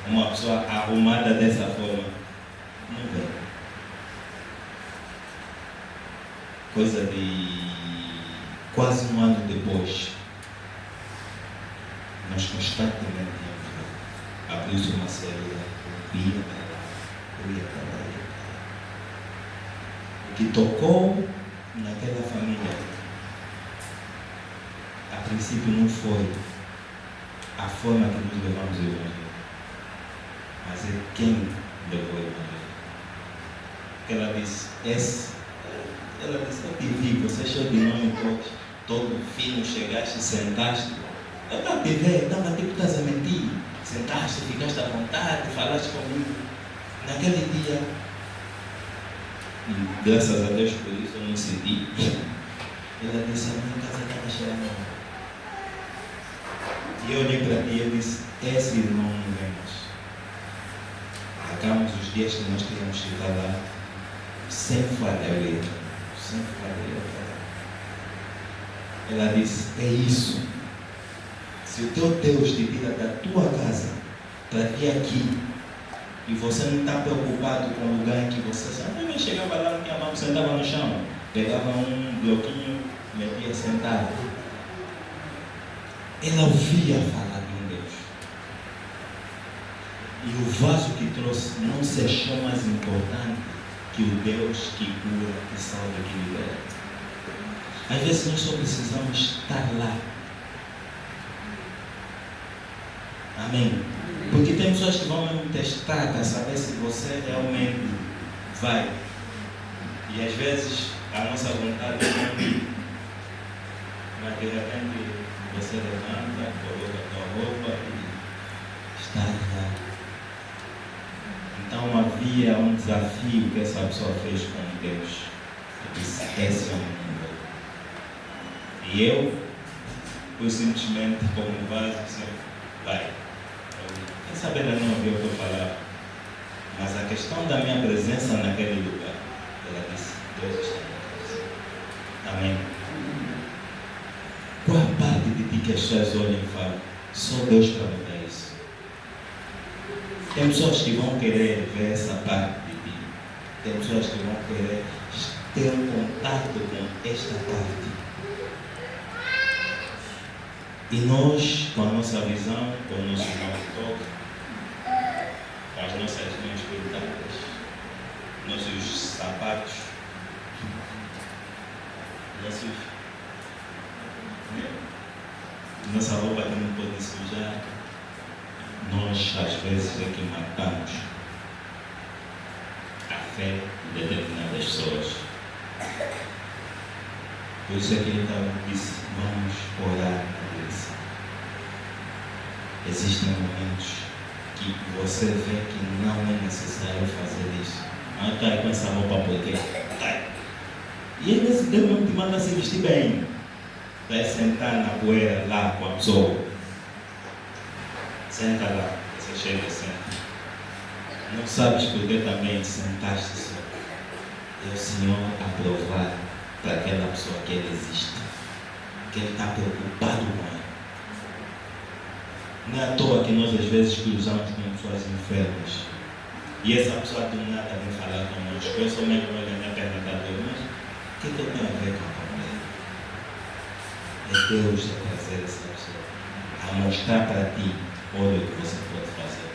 Uma pessoa arrumada dessa forma, não vem. Coisa de quase um ano depois, nós constantemente abriu-se uma célula, eu ia para lá. O que tocou naquela família, a princípio não foi a forma que nós levamos o Evangelho, mas é quem levou o Evangelho. Ela disse, eu te vi, você cheio de nome todo fino, chegaste, sentaste. Eu estava te ver, estava tipo, estás a mentir. Sentaste, ficaste à vontade, falaste comigo. Naquele dia, graças a Deus por isso eu não senti. Ela disse, a minha casa estava cheia de nome. E eu olhei para ti e disse, esse irmão não vem mais. Acabamos os dias que nós tínhamos que estar lá, sem falha, sem falha. Ela disse, é isso. Se o teu Deus te tira da tua casa para vir aqui e você não está preocupado com o lugar em que você sabe, eu chegava lá, minha mão sentava no chão, pegava um bloquinho, metia sentado. Ela ouvia falar de um Deus. E o vaso que trouxe não se achou mais importante que o Deus que cura, que salva, que libera. Às vezes nós só precisamos estar lá. Amém? Porque tem pessoas que vão mesmo testar para saber se você realmente vai. E às vezes a nossa vontade é não ir. Mas de repente você levanta, coloca a tua roupa e está lá. Então havia um desafio que essa pessoa fez com Deus. Eu disse, esse é o meu. E eu fui simplesmente como vaso, disse, vai. Quem sabe ela não ouviu o que eu falava. Mas a questão da minha presença naquele lugar, ela disse, Deus está em casa. Amém. Qual a parte de ti que as pessoas olham e falam, só Deus para mudar isso? Tem pessoas que vão querer ver essa parte de ti. Tem pessoas que vão querer ter um contato com esta parte. E nós, com a nossa visão, com o nosso toque, com as nossas mãos cortadas, nossos sapatos, nossa roupa que não pode sujar, nós às vezes é que matamos a fé de determinadas pessoas. Por isso é que então disse, vamos orar a Deus. Existem momentos que você vê que não é necessário fazer isso. Não está aí com essa roupa porque e às vezes Deus não te manda se vestir bem. Vai sentar na poeira lá com a pessoa. Senta lá, você chega e senta. Não sabes porque também sentaste só. É o Senhor aprovar para aquela pessoa que Ele existe. Que Ele está preocupado com ela. Não é à toa que nós às vezes cruzamos com pessoas enfermas. E essa pessoa do nada vem falar conosco. Eu sou mesmo olha na perna da dor, mas o que eu tenho a ver com a família? É Deus a trazer essa pessoa, a mostrar para ti, olha o que você pode fazer.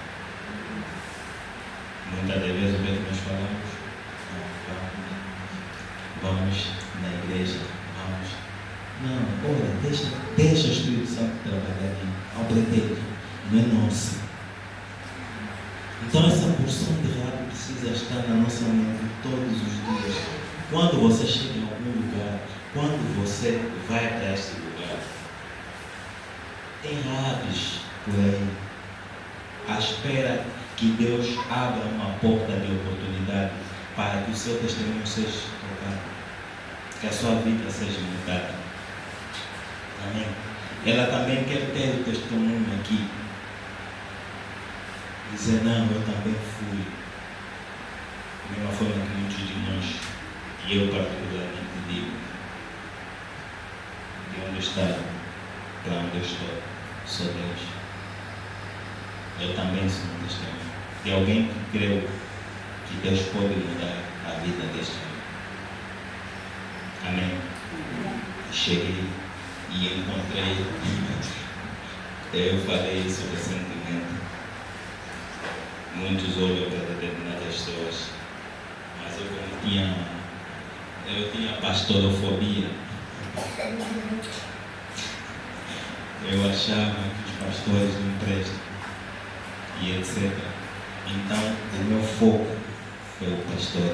Muitas das vezes o que nós falamos, vamos na igreja, vamos. Não, olha, deixa o Espírito Santo trabalhar aqui, ao pretexto, não é nosso. Então essa porção de rabo precisa estar na nossa mente todos os dias. Quando você chega em algum lugar, quando você vai para este lugar, tem rabos por aí, à espera que Deus abra uma porta de oportunidade para que o seu testemunho seja tocado, que a sua vida seja mudada. Amém? Ela também quer ter o testemunho aqui. Dizer, não, eu também fui. Da mesma forma que muitos de nós, e eu particularmente digo, de onde estava para onde eu estou, sou Deus. Eu também sou um testemunho de alguém que creu que Deus pode mudar a vida deste homem. Amém? Cheguei e encontrei, eu falei isso recentemente. Muitos olham para determinadas pessoas, mas eu tinha pastorofobia. Eu achava que os pastores não prestam e etc. Então o meu foco foi o pastor.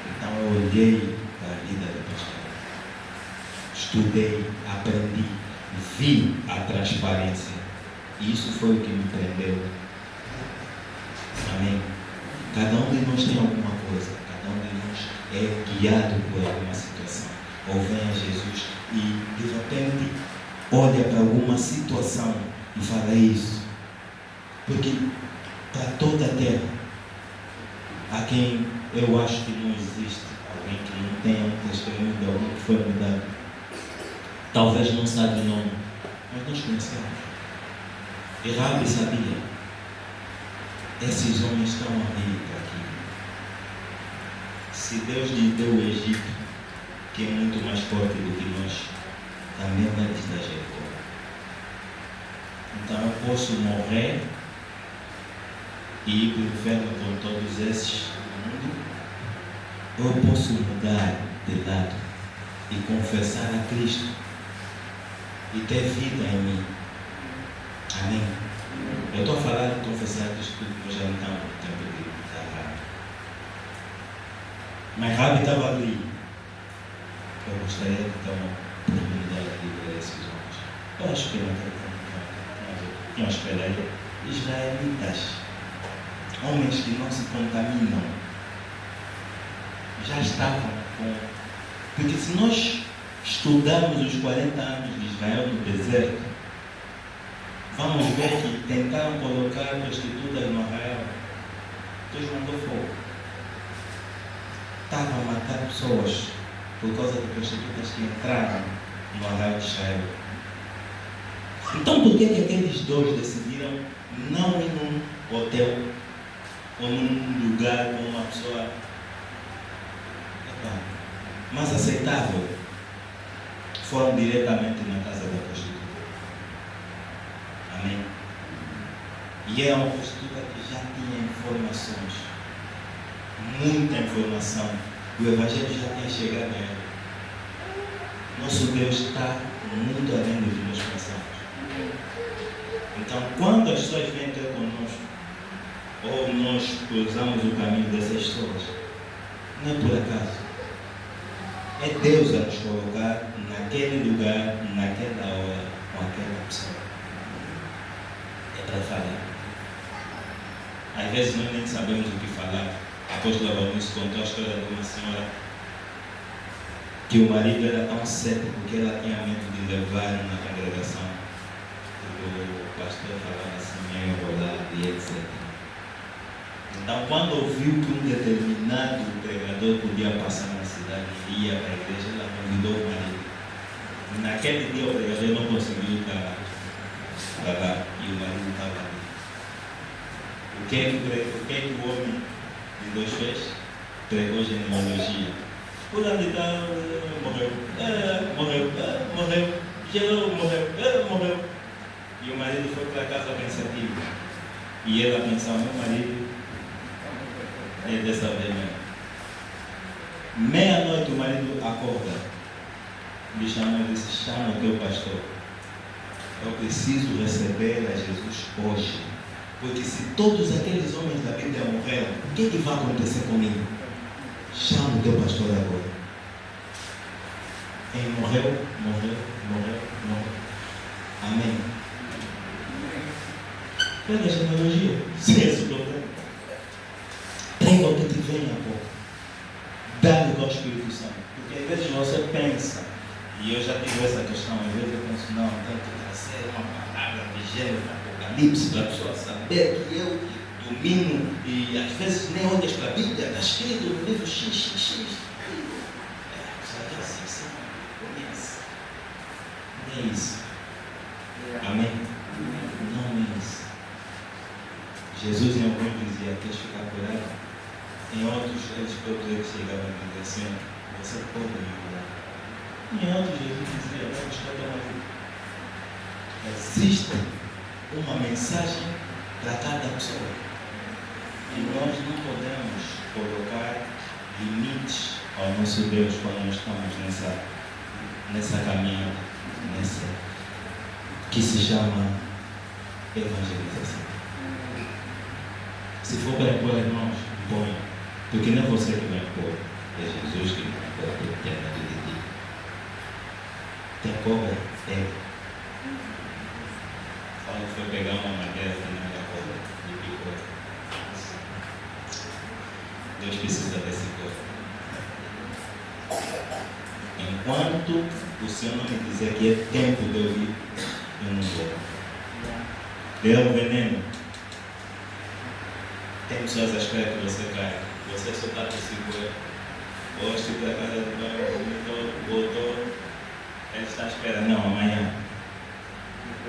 Então eu olhei para a vida do pastor, estudei, aprendi, vi a transparência. E isso foi o que me prendeu. Amém? Cada um de nós tem alguma coisa, cada um de nós é guiado por alguma situação. Ou vem a Jesus e de repente olha para alguma situação e fala isso. Porque para toda a terra há quem eu acho que não existe alguém que não tenha um testemunho de alguém que foi mudado. Talvez não sabe o nome, mas nós conhecemos. E Rabi sabia. Esses homens estão ali aqui. Se Deus lhe deu o Egito, que é muito mais forte do que nós, também vai lhes dar Jericó. Então eu posso morrer e ir para o inferno com todos esses do mundo, ou eu posso mudar de lado e confessar a Cristo e ter vida em mim. Amém? Eu estou a falar de confessar a Cristo porque nós já não estamos no tempo de Rabi. Mas Rabi estava ali. Eu gostaria de ter uma oportunidade de ver esses homens. Eu acho que não tem uma espelharia. Israelitas, homens que não se contaminam, já estavam com. Porque se nós estudarmos os 40 anos de Israel no deserto, vamos ver que tentaram colocar prostitutas no arraial. Deus mandou fogo. Estavam a matar pessoas por causa de prostitutas que entraram no arraial de Israel. Então por que aqueles dois decidiram não ir num hotel ou num lugar com uma pessoa mais aceitável? Foram diretamente na casa da prostituta. Amém? E era uma prostituta que já tinha informações. muita informação. O Evangelho já tinha chegado a ele. Nosso Deus está muito além do que nós pensamos. Então, quando as pessoas vêm ter conosco, ou nós cruzamos o caminho dessas pessoas, não é por acaso. É Deus a nos colocar naquele lugar, naquela hora, com aquela pessoa. É para falar. Às vezes nós nem sabemos o que falar. A apóstola Valnice contou a história de uma senhora que o marido era tão cético que ela tinha medo de levar na congregação. O pastor falava assim, meio enrolado e etc. Então, quando ouviu que um determinado pregador podia passar na cidade e ia para a igreja, ela convidou o marido. Naquele dia o pregador não conseguiu estar lá e o marido estava ali. O que é que o homem de Deus fez? Pregou genealogia. Fulano de tal morreu, gerou, morreu. E o marido foi para casa pensativo. E ela pensava, meu marido é dessa vez mesmo. Meia-noite o marido acorda, me chama e disse, chama o teu pastor. Eu preciso receber a Jesus hoje. Porque se todos aqueles homens da Bíblia morreram, o que vai acontecer comigo? Chama o teu pastor agora. Ele morreu. Amém. Pega a genealogia. Se é esse o problema. Treina o que te vem a pouco. Dá-lhe com o Espírito Santo. Porque às vezes você pensa, e eu já tive essa questão, às vezes eu penso, não, tem que trazer uma palavra de Gênesis, Apocalipse, para a pessoa saber que eu domino, e às vezes nem olhas para a Bíblia, está escrito no livro X. Só que assim, você não conhece. Não é isso. Amém? Não é isso. Jesus em alguns dizia, queres ficar curado? Em outros, eles todos chegavam a dizer assim, você pode me curar. Em outros, Jesus dizia, vamos cada uma vida. Existe uma mensagem para cada pessoa. E nós não podemos colocar limites ao nosso Deus quando nós estamos nessa caminhada, que se chama evangelização. Se for para pôr, irmãos, põe. Porque não é você que vai pôr, é Jesus que vai pôr, porque é dentro de ti. Tem cobra? É. Paulo foi pegar uma madeira que não era cobra, e picou. Deus precisa desse corpo. Enquanto o Senhor não me dizer que é tempo de eu ir, eu não vou. Deu um veneno. Tem pessoas à espera que você caia. Você só está por segura. Hoje fui para a casa do banho, voltou. Ele está à espera. Não, amanhã.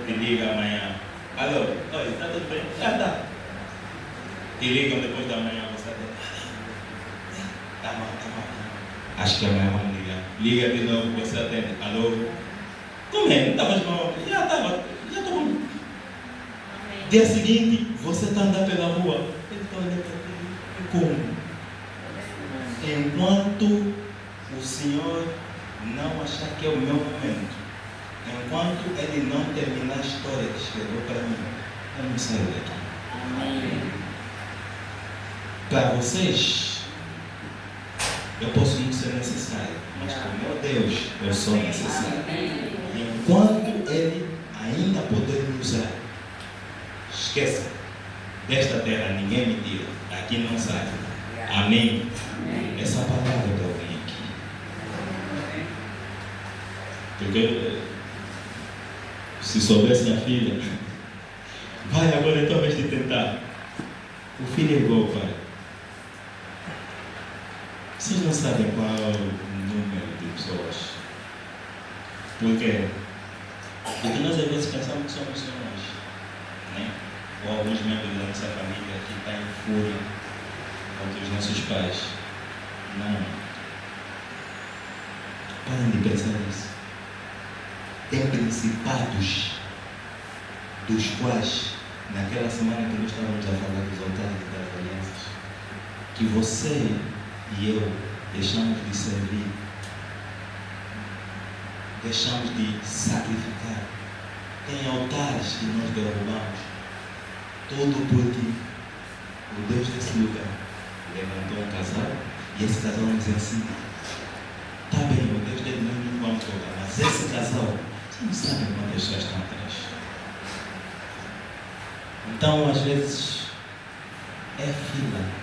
Te liga amanhã. Alô, oi, está tudo bem? Tá. Te ligam depois da manhã. Você está mal. Acho que amanhã vamos ligar. Liga de novo, você atende. Alô? Como é? Não estavas mal? Já estou bom. Dia seguinte, você está andando pela rua. Ele está olhando para ti. Como? Enquanto o Senhor não achar que é o meu momento, enquanto Ele não terminar a história que escreveu para mim, eu não saio daqui. Amém. Para vocês, eu posso não ser necessário, mas para o meu Deus, eu sou necessário. Enquanto Ele ainda poder me usar, esqueça, desta terra ninguém me tira, daqui não sai. Amém. Essa palavra que eu venho aqui. Porque se soubesse a filha, vai agora então vez de tentar. O filho é igual ao pai. Vocês não sabem qual é o número de pessoas. Por quê? Porque nós às vezes pensamos que somos só nós, né? Ou alguns membros da nossa família que estão em fúria contra os nossos pais. Não. Parem de pensar nisso. Tem principados dos quais, naquela semana que nós estávamos a falar dos altares das alianças, que que você e eu deixamos de servir, deixamos de sacrificar. Tem altares que nós derrubamos, tudo porque o Deus desse lugar levantou um casal e esse casal nos ensina. Está bem, o Deus dele não vamos tocar, mas esse casal, você não sabe quantas pessoas estão atrás. Então, às vezes, é fila,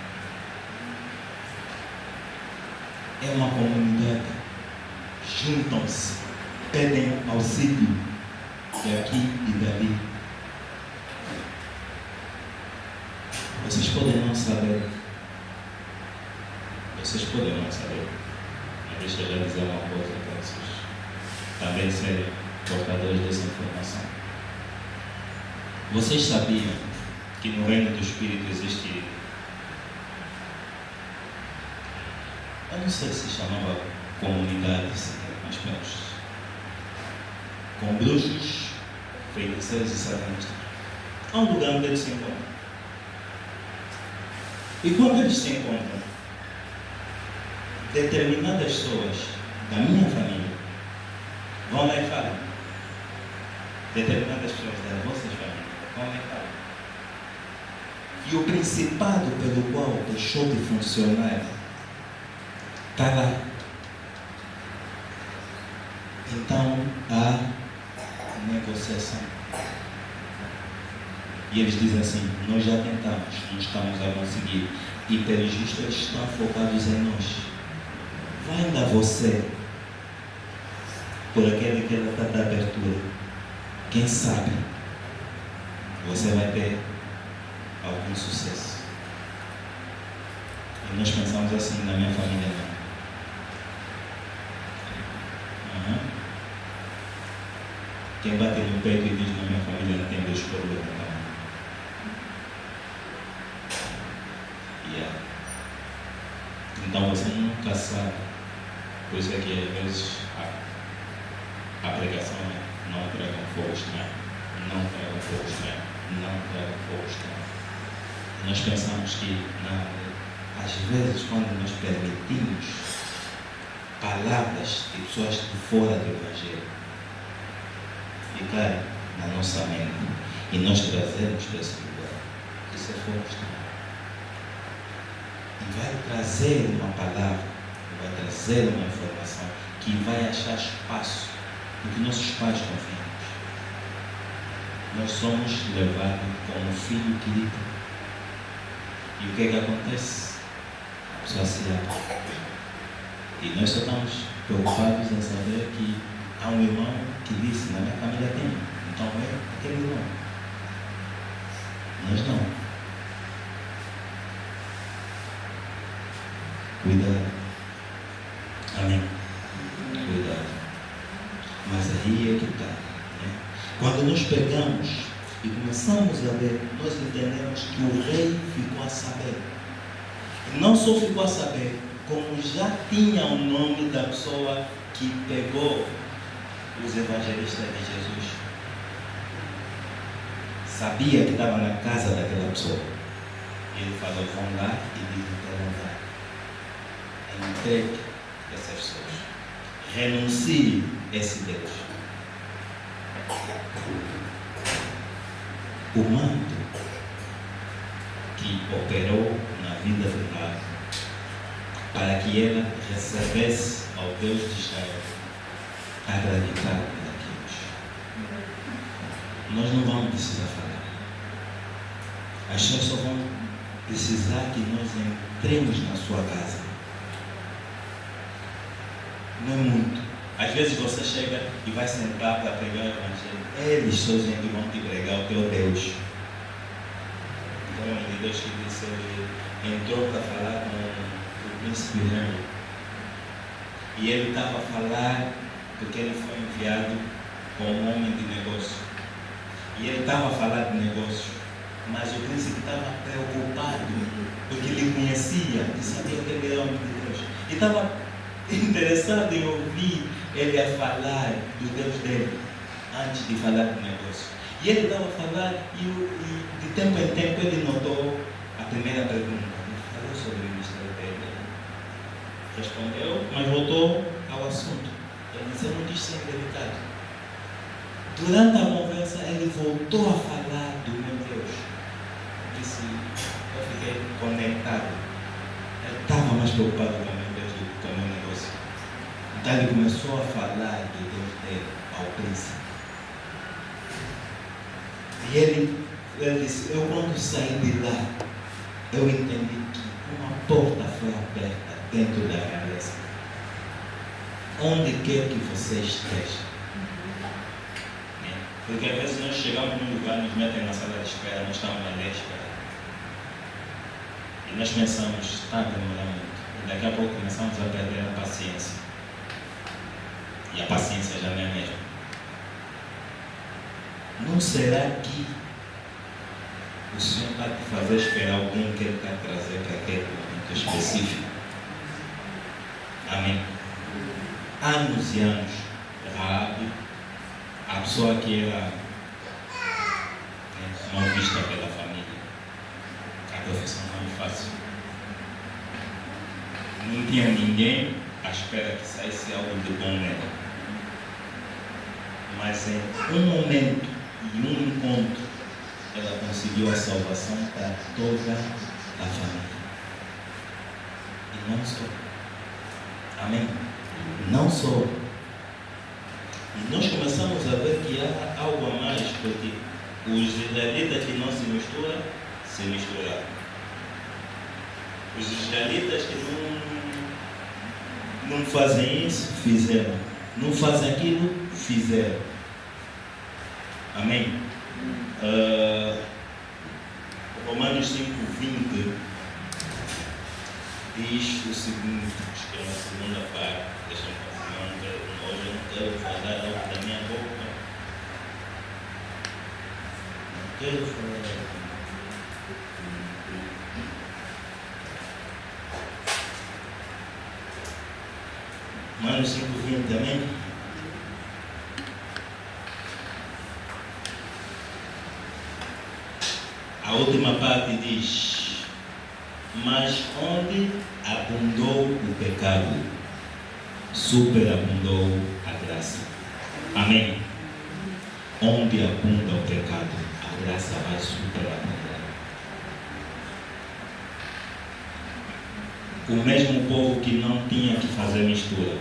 é uma comunidade, juntam-se, pedem auxílio daqui e dali. Vocês podem não saber, mas deixa eu já dizer uma coisa para vocês, também serem portadores dessa informação. Vocês sabiam que no reino do Espírito existe, eu não sei se chamava comunidade, mas menos, com bruxos, feiticeiros e satanistas. Há um lugar onde eles se encontram. E quando eles se encontram, determinadas pessoas da minha família vão lá e falam. Determinadas pessoas das vossas famílias vão lá e falam. E o principado pelo qual deixou de funcionar está lá. Então há negociação. E eles dizem assim, nós já tentamos, não estamos a conseguir. E pelos vistos eles estão focados em nós. Vai andar você por aquela data de abertura. Quem sabe você vai ter algum sucesso. E nós pensamos assim na minha família, não. Quem bate no peito e diz na minha família não tem Deus por levantar. Então você nunca sabe. Por isso é que às vezes a pregação é não pregam fogo estranho, não pregam fogo estranho, não pregam fogo estranho. Nós pensamos que às vezes quando nós permitimos palavras de pessoas de fora do Evangelho ficar na nossa mente e nós trazemos para esse lugar, isso é fogo estranho. E vai trazer uma palavra, vai trazer uma informação que vai achar espaço no que nossos pais confiam. Nós somos levados como filho querido. E o que é que acontece? A pessoa se abre. E nós só estamos preocupados em saber que há um irmão que disse, na minha família tem, então é aquele irmão. Nós não. Cuidado. Amém. Cuidado. Mas aí é que está. Né? Quando nós pegamos e começamos a ver, nós entendemos que o rei ficou a saber. E não só ficou a saber, como já tinha o nome da pessoa que pegou os evangelistas de Jesus. Sabia que estava na casa daquela pessoa. E ele falou, vão lá e dizem para ela andar. Entregue essas pessoas. Renuncie esse Deus. O manto que operou na vida de Raab para que ela recebesse ao Deus de Israel acreditar naquilo. Nós não vamos precisar falar. As pessoas só vão precisar que nós entremos na sua casa. Não é muito. Às vezes você chega e vai sentar para pregar o Evangelho. Eles sozinhos que vão te pregar o teu Deus. Então, o homem de Deus que disse, ele entrou para falar com o príncipe Henry. E ele estava a falar porque ele foi enviado como homem de negócio. E ele estava a falar de negócio. Mas o príncipe estava preocupado porque ele conhecia e sabia que ele era homem de Deus. E estava interessado em ouvir ele a falar do Deus dele antes de falar de negócio. E ele estava a falar e de tempo em tempo ele notou a primeira pergunta. Ele falou sobre o ministério. respondeu, mas voltou ao assunto. Ele disse, eu não quis ser delicado. Durante a conversa, ele voltou a falar do meu Deus. Disse, eu fiquei conectado. Ele estava mais preocupado com o meu Deus do que com o meu negócio. Então ele começou a falar do Deus dele ao príncipe. E ele disse, eu quando saí de lá, eu entendi que uma porta foi aberta dentro da realeza. Onde quer que você esteja. Porque às vezes nós chegamos num lugar, nos metem na sala de espera, nós estamos ali a esperar. E nós pensamos, está a demorar muito. E daqui a pouco começamos a perder a paciência. E a paciência já não é a mesma. Não será que o Senhor está te fazer esperar alguém que Ele está a trazer para aquele momento específico? Amém. Anos e anos, Raabe, a pessoa que era mal vista pela família, a profissão não é fácil. Não tinha ninguém à espera que saísse algo de bom nela. Mas em um momento e um encontro, ela conseguiu a salvação para toda a família. E não só. Amém? Não só. E nós começamos a ver que há algo a mais, porque os israelitas que não se misturam, se misturaram. Os israelitas que não fazem isso, fizeram. Não fazem aquilo, fizeram. Amém? Romanos 5:20 diz o seguinte, acho que é na segunda parte, deixa-me confirmar, hoje eu não quero falar algo da minha boca. Não quero falar. Romanos 5:20, amém? A última parte diz, mas onde abundou o pecado, superabundou a graça. Amém? Onde abunda o pecado, a graça vai superabundar. O mesmo povo que não tinha que fazer mistura,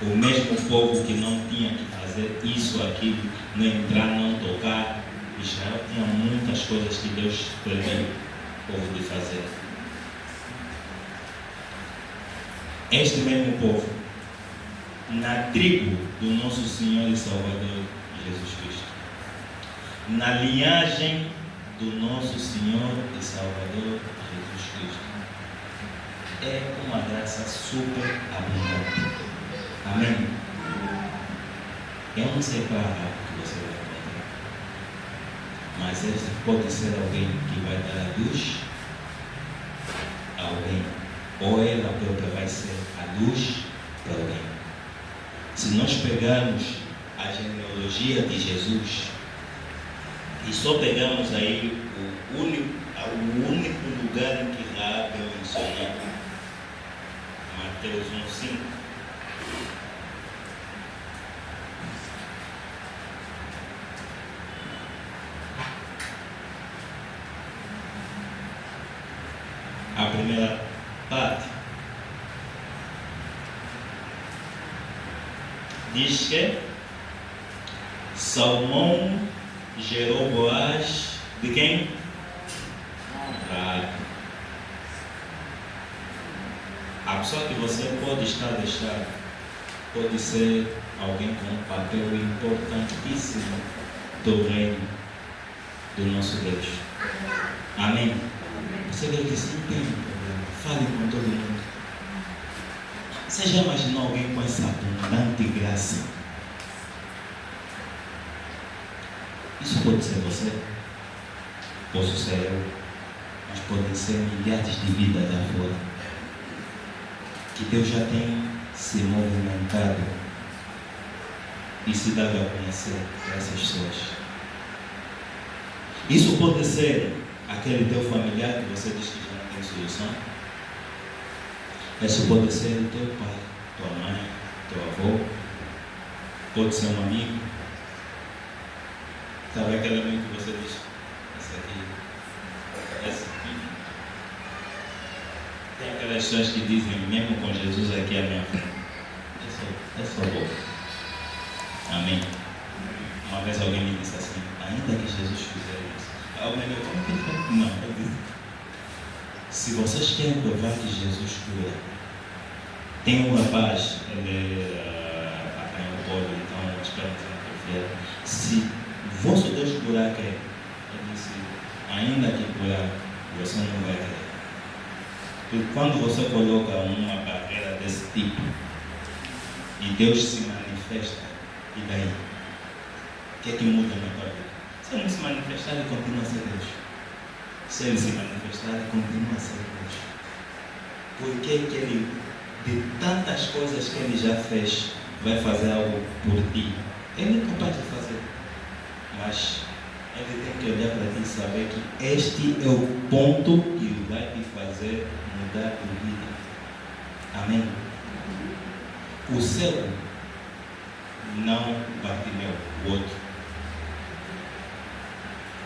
o mesmo povo que não tinha que fazer isso, aquilo, não entrar, não tocar, Israel tinha muitas coisas que Deus proibiu o povo de fazer. Este mesmo povo, na tribo do nosso Senhor e Salvador Jesus Cristo, na linhagem do nosso Senhor e Salvador Jesus Cristo, é uma graça super abundante. Amém? Eu não sei qual é a que você vai encontrar, mas este pode ser alguém que vai dar a luz a alguém, ou ela própria vai ser a luz para alguém. Se nós pegarmos a genealogia de Jesus e só pegarmos aí o único lugar em que Raabe é mencionado, Mateus 1:5. A primeira parte diz que Salmão gerou Boaz de quem? Raabe. A pessoa que você pode estar a deixar pode ser alguém com um papel importantíssimo do reino do nosso Deus. Amém? Você vê que sim, tem um problema. Fale com todo mundo. Você já imaginou alguém com essa abundante graça? Isso pode ser você, posso ser eu, mas podem ser milhares de vidas lá fora que Deus já tem se movimentado e se dado a conhecer para essas pessoas. Isso pode ser aquele teu familiar que você diz que já não tem solução. Esse pode ser o teu pai, tua mãe, teu avô, pode ser um amigo. Sabe aquele amigo que você diz? Esse aqui. Tem aquelas pessoas que dizem, mesmo com Jesus aqui à minha frente, é só bom. Amém. Uma vez alguém me disse assim, ainda que Jesus fizer isso. Não, eu disse, se vocês querem provar que Jesus cura, tem um rapaz, ele apanhou o povo, então espero que não. Se vosso Deus curar, quer? Ele disse, ainda que curar, você não vai querer. Porque quando você coloca uma barreira desse tipo, e Deus se manifesta, e daí? O que é que muda na tua vida? Se ele não se manifestar, ele continua a ser Deus. Se ele se manifestar, ele continua a ser Deus. Por que ele, de tantas coisas que ele já fez, vai fazer algo por ti? Ele é capaz de fazer. Mas ele tem que olhar para ti e saber que este é o ponto que vai te fazer mudar de vida. Amém? O cego não Bartimeu, o outro.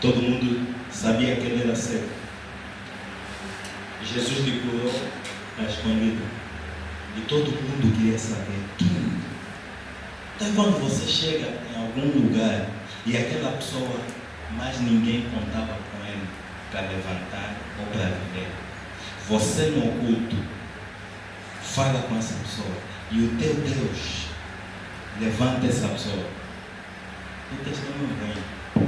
Todo mundo sabia que ele era cego. Jesus lhe curou a escondido. E todo mundo queria saber quem. Então quando você chega em algum lugar e aquela pessoa, mais ninguém contava com ele para levantar ou para viver. Você no oculto fala com essa pessoa e o teu Deus levanta essa pessoa. O testemunho vem.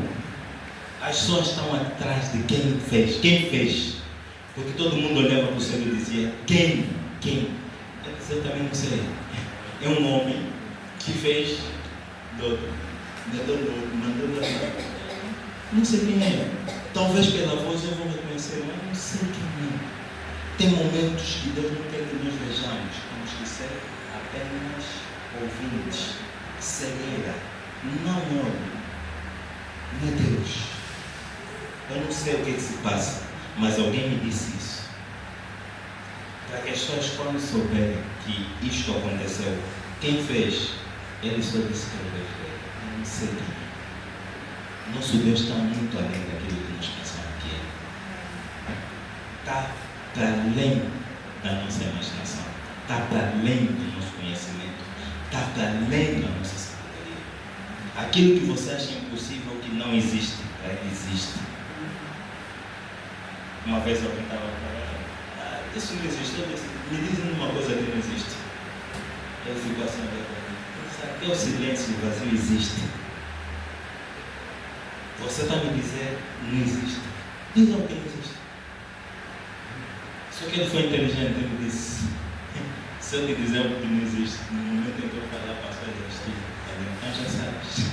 As pessoas estão atrás de quem fez. Quem fez? Porque todo mundo olhava para o céu e dizia, quem? Quem? Eu disse, eu também não sei. É um homem que fez mandou. Não sei quem é. Talvez pela voz eu vou reconhecer, mas não sei quem é. Tem momentos que Deus não quer que nós vejamos. Temos que ser apenas ouvintes. Cegueira. Não olho. Não é Deus. Eu não sei o que se passa, mas alguém me disse isso. Para que as pessoas, quando souberem que isto aconteceu, quem fez, ele só disse que ele fez. Eu não sei quem. Nosso Deus está muito além daquilo que nós pensamos que é. Está para além da nossa imaginação. Está para além do nosso conhecimento. Está para além da nossa sabedoria. Aquilo que você acha impossível, que não existe, para ele existe. Uma vez alguém estava falando, isso não existe. Eu disse, me dizem uma coisa que não existe. Ele ficou assim, até o silêncio vazio existe. Você está me dizendo, não existe. Diz algo que não existe. Só que ele foi inteligente, ele disse, se eu te dizer algo que não existe, no momento em que eu falar, passou a existir. Então já sabes.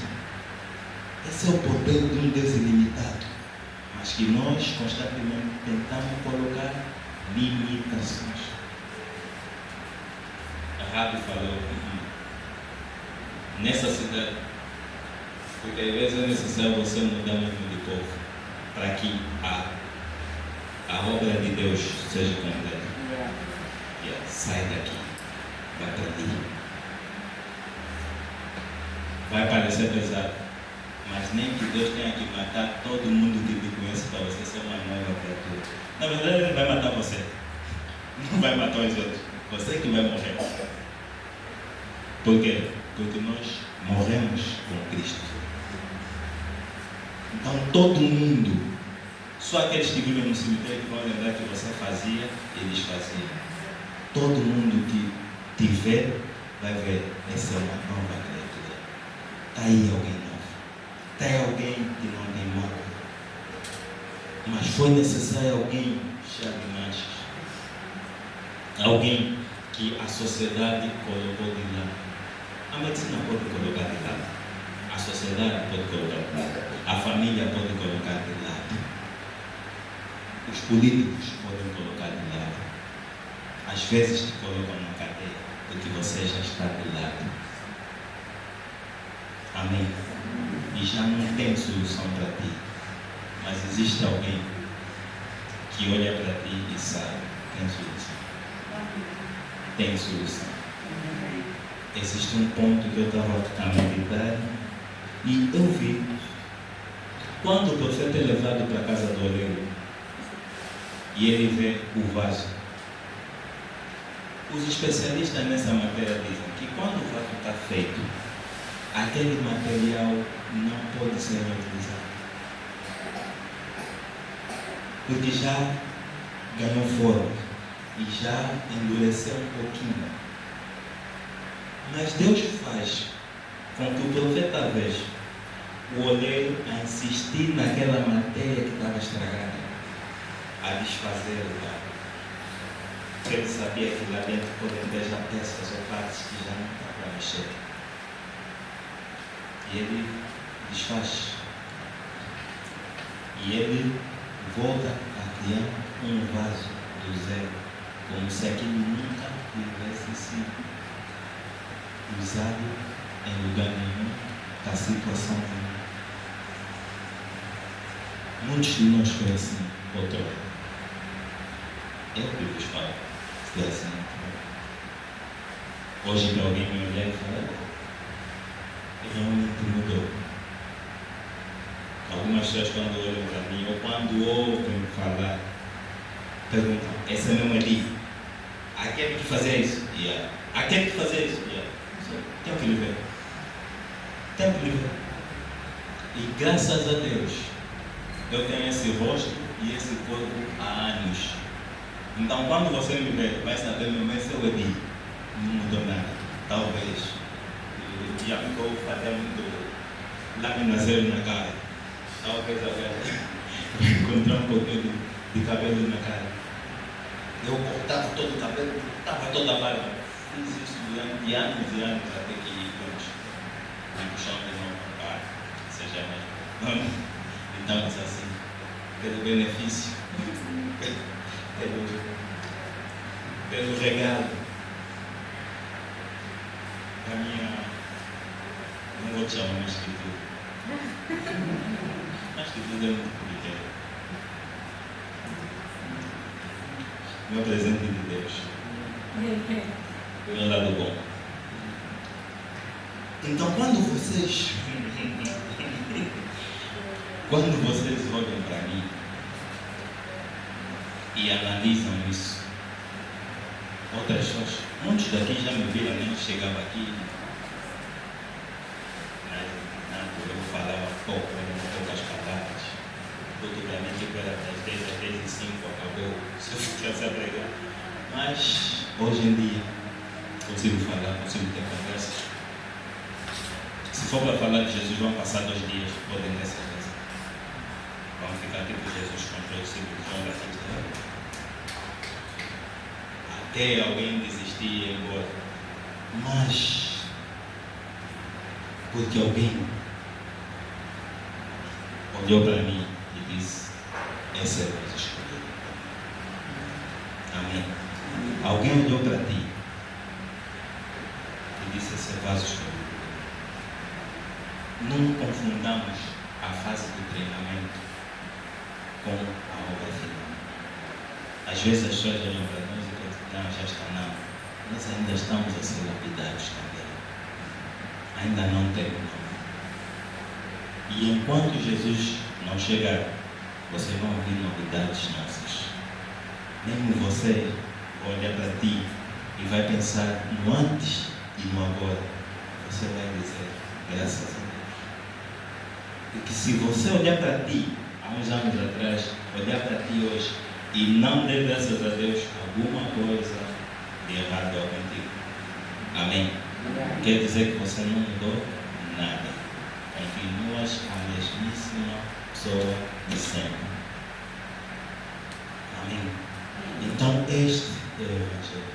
Esse é o poder de um Deus ilimitado. Mas que nós constantemente tentamos colocar limitações. A Rabi falou nessa cidade, porque às vezes é necessário você mudar muito de povo para que a obra de Deus seja completa. Sai daqui, vai para ali. Vai parecer pesado, mas nem que Deus tenha que matar todo mundo que te conhece para você ser uma nova criatura. Na verdade, Ele vai matar você, não vai matar os outros. Você que vai morrer. Por quê? Porque nós morremos com Cristo. Então todo mundo, só aqueles que vivem no cemitério que vão lembrar que você fazia, eles faziam. Todo mundo que te vê, vai ver, essa é uma nova criatura. Está aí alguém novo. Está aí alguém que não tem mal. Mas foi necessário alguém cheio de manchas. Alguém que a sociedade colocou de lado. A medicina pode colocar de lado. A sociedade pode colocar de lado. A família pode colocar de lado. Os políticos podem colocar de lado. Às vezes te colocam na cadeia porque você já está de lado. Amém? E já não tem solução para ti. Mas existe alguém que olha para ti e sabe que tem solução. tem solução. Existe um ponto que eu estava a meditar e eu vi. Quando o profeta é levado para a casa do oleiro e ele vê o vaso, os especialistas nessa matéria dizem que quando o vaso está feito, aquele material não pode ser reutilizado, porque já ganhou forma e já endureceu um pouquinho. Mas Deus faz com que o profeta veja o oleiro a insistir naquela matéria que estava estragada, a desfazer o vaso. Ele sabia que lá dentro podem ter já peças ou partes que já não dá para mexer. E ele desfaz. E ele volta a criar um vaso do zero, como se aquilo nunca tivesse sido usado em lugar nenhum, da situação nenhuma. Muitos de nós foi assim, outrora. É o que eu vos falo, foi assim. Hoje para alguém me olhar e falar, realmente mudou. Algumas pessoas quando olham para mim, ou quando ouvem falar, perguntam, esse é mesmo ali? Aquele que fazia isso? Yeah. Aquele que fazia isso? Yeah. Tem que lhe ver. Tem que lhe ver. E graças a Deus, eu tenho esse rosto e esse corpo há anos. Então quando você me vê, vai saber meu esse é o Edi. Não mudou nada. Talvez. Já ficou fazendo laminação na cara. Talvez agora encontrar um pouquinho de cabelo na cara. Eu cortava todo o cabelo, cortava toda a barba. Fiz isso durante anos e anos até que me puxamos de novo para seja mesmo. Então diz assim, pelo benefício, pelo regalo da minha, não vou te chamar mais escritura. Acho que tudo é muito pequeno. Meu presente de Deus. Meu lado bom. Então quando vocês olham para mim e analisam isso, outras pessoas, muitos daqui já me viram antes de chegar aqui. Eu falava pouco, poucas palavras. Tudo para mim que era das 10 às 10 e 5 acabou, se eu ficasse a pregar. Mas hoje em dia consigo falar, consigo ter conversas. Se for para falar de Jesus, vão passar 2 dias, podem ter certeza. Vão ficar tipo Jesus contra os ciclos da festa. Até alguém desistir e ir embora. Mas porque alguém olhou para mim e disse, essa é a voz escolhida. Amém. Alguém olhou para ti e disse, esse é o vaso escolhido. Não confundamos a fase do treinamento com a obra final. Às vezes as pessoas olham para nós e dizem, não, já está, não. Nós ainda estamos a ser lapidados também. Ainda não terminamos. E enquanto Jesus não chegar, vocês vão ouvir novidades nossas. Mesmo você vai olhar para ti e vai pensar no antes e no agora. Você vai dizer, graças a Deus. Porque se você olhar para ti, há uns anos atrás, olhar para ti hoje e não der graças a Deus, alguma coisa de errado é contigo. Amém? Quer dizer que você não mudou nada. Continuas a mesmíssima pessoa de sempre. Amém? Então este é o Evangelho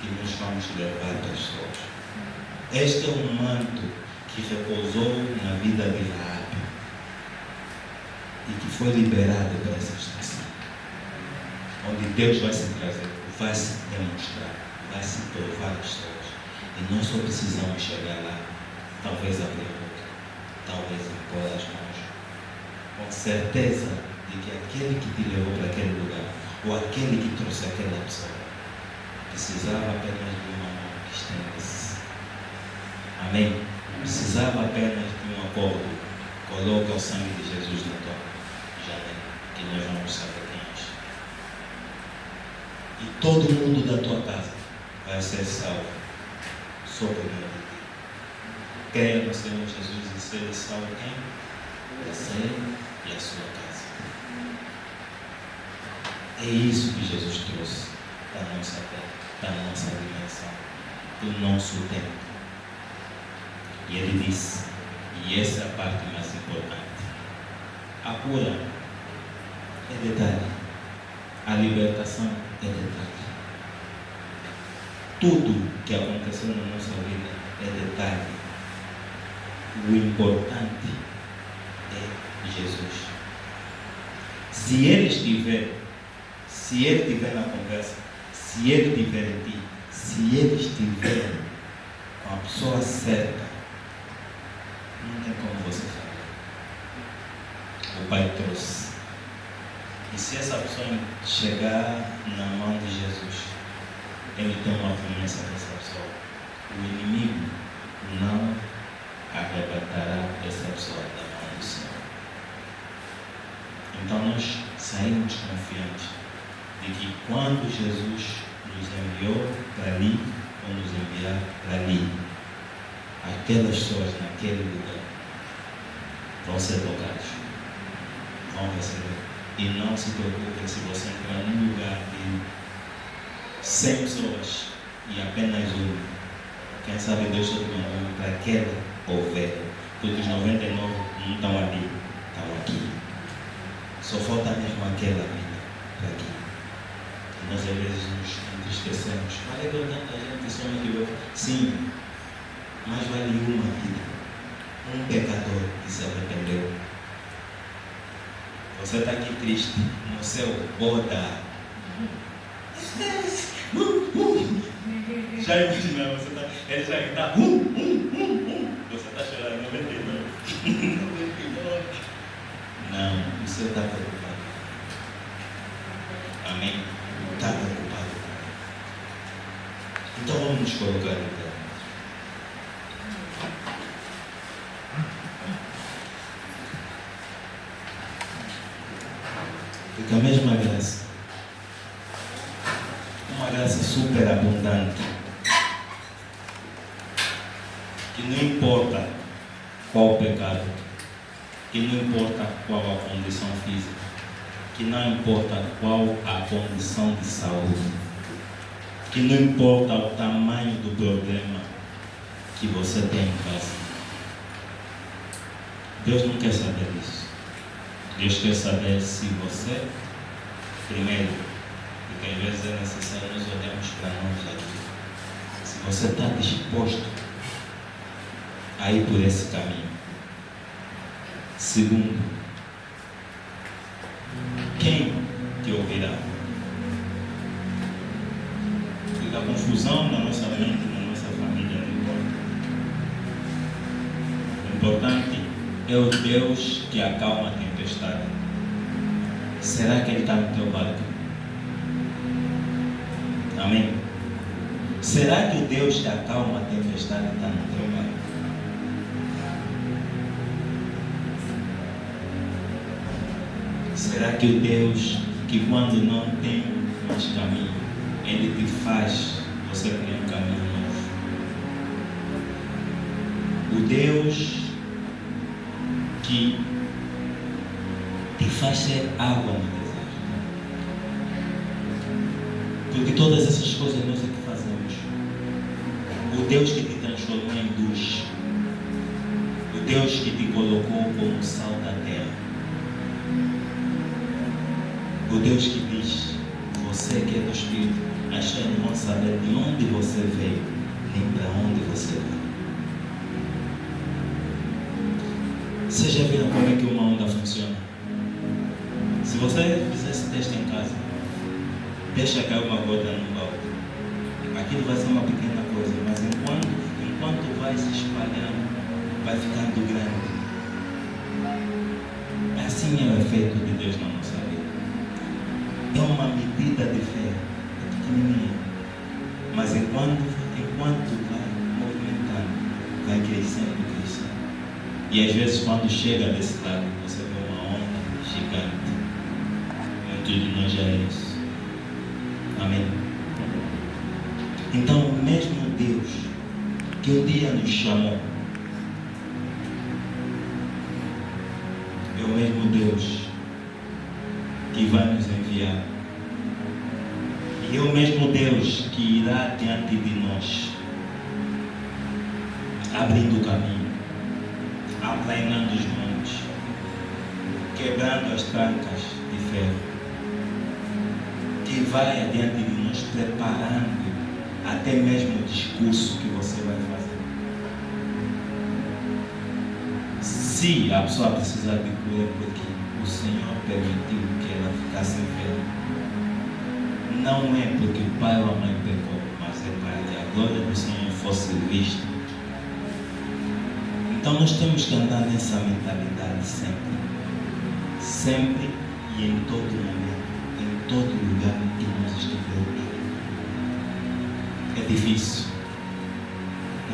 que nós vamos levar para as pessoas. Este é um manto que repousou na vida de Raab e que foi liberado para essa estação, onde Deus vai se trazer, vai se demonstrar, vai se provar às pessoas. E nós só precisamos chegar lá, talvez abrir a boca, talvez impor as mãos, com certeza de que aquele que te levou para aquele lugar, ou aquele que trouxe aquela pessoa, precisava apenas de uma mão que estendesse. Amém? Precisava apenas de um acordo. Coloca o sangue de Jesus na tua janela, que nós vamos saber quem és. E todo mundo da tua casa vai ser salvo só por meio de ti. Creia no Senhor Jesus e ser salvo quem? Você e a sua casa. É isso que Jesus trouxe da nossa terra, da nossa dimensão, do nosso tempo. E ele disse, e essa é a parte mais importante: a cura é detalhe, a libertação é detalhe. Tudo que aconteceu na nossa vida é detalhe. O importante é Jesus. Se Ele estiver na conversa, se Ele estiver em ti, se Ele estiver com a pessoa certa, não tem como você falar. O Pai trouxe. E se essa pessoa chegar na mão de Jesus, Ele tem uma promessa dessa pessoa: o inimigo não arrebatará essa pessoa da mão do Senhor. Então nós saímos confiantes de que quando Jesus nos enviou para ali, ou nos enviar para ali, aquelas pessoas naquele lugar vão ser tocadas, vão receber. E não se preocupem se você entrar num lugar de 100 pessoas e apenas um. Quem sabe Deus está mandando para aquela ovelha, porque os 99 não estão ali, estão aqui. Só falta mesmo aquela vida para aqui. E nós às vezes nos entristecemos. Vale tanta gente só me deu. Sim, mas vale uma vida. Um pecador que se arrependeu. Você está aqui triste no seu boda. Já imaginou? Ele já está. Você está chorando 99. Não, o Senhor está preocupado. Amém? Está preocupado. Então vamos nos colocar em pé. Porque a mesma graça, uma graça super abundante, que não importa qual o pecado, que não importa qual a condição física, que não importa qual a condição de saúde, que não importa o tamanho do problema que você tem em casa. Deus não quer saber disso. Deus quer saber se você, primeiro, porque às vezes é necessário nós olharmos para nós aqui, se você está disposto a ir por esse caminho. Segundo, quem te ouvirá? Porque a confusão na nossa mente, na nossa família, não importa. O importante é o Deus que acalma a tempestade. Será que Ele está no teu barco? Amém? Será que o Deus que acalma a tempestade está no teu barco? Será que o Deus que quando não tem mais caminho, Ele te faz você criar um caminho novo? O Deus que te faz ser água no deserto. Porque todas essas coisas nós é que fazemos. O Deus que te transformou em luz. O Deus que te colocou como sal da terra. O Deus que diz, você que é do Espírito, as pessoas não vão saber de onde você veio, nem para onde você vai. Vocês já viram como é que uma onda funciona? Se você fizer esse teste em casa, deixa cair uma gota no balde. Aquilo vai ser uma pequena coisa, mas enquanto vai se espalhando, vai ficando grande. Assim é o efeito de Deus na nossa vida. É uma medida de fé, é pequenininha, E às vezes quando chega desse lado, você vê uma onda gigante. Muitos de nós já é isso. Amém? Então o mesmo Deus que um dia nos chamou é o mesmo Deus que vai nos enviar. E é o mesmo Deus que irá diante de nós, abrindo o caminho, aplanando os montes, quebrando as trancas de ferro, que vai adiante de nós, preparando até mesmo o discurso que você vai fazer. Se a pessoa precisar de cura, porque o Senhor permitiu que ela ficasse enferma, não é porque o pai ou a mãe pecou, mas é para que a glória do Senhor fosse vista. Então nós temos que andar nessa mentalidade sempre. Sempre e em todo momento, em todo lugar em que nós estivermos. É difícil.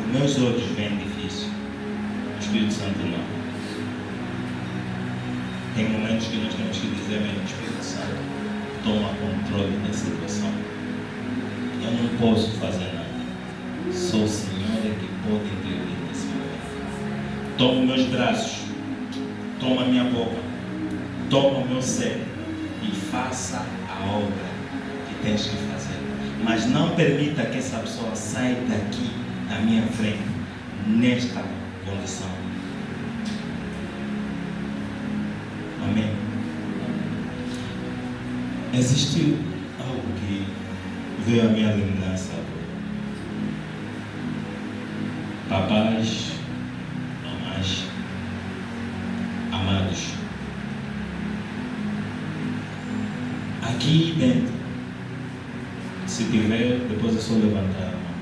Os meus olhos veem difícil. O Espírito Santo não. Tem momentos que nós temos que dizer mesmo, Espírito Santo, toma controle da situação. Eu não posso fazer nada. Só o Senhor é que pode intervir nesse momento. Toma os meus braços, toma a minha boca, toma o meu ser e faça a obra que tens que fazer. Mas não permita que essa pessoa saia daqui da minha frente nesta condição. Amém. Existiu algo que veio à minha lembrança. Papais, mamães, amados, aqui dentro, se tiver, depois é só levantar a mão.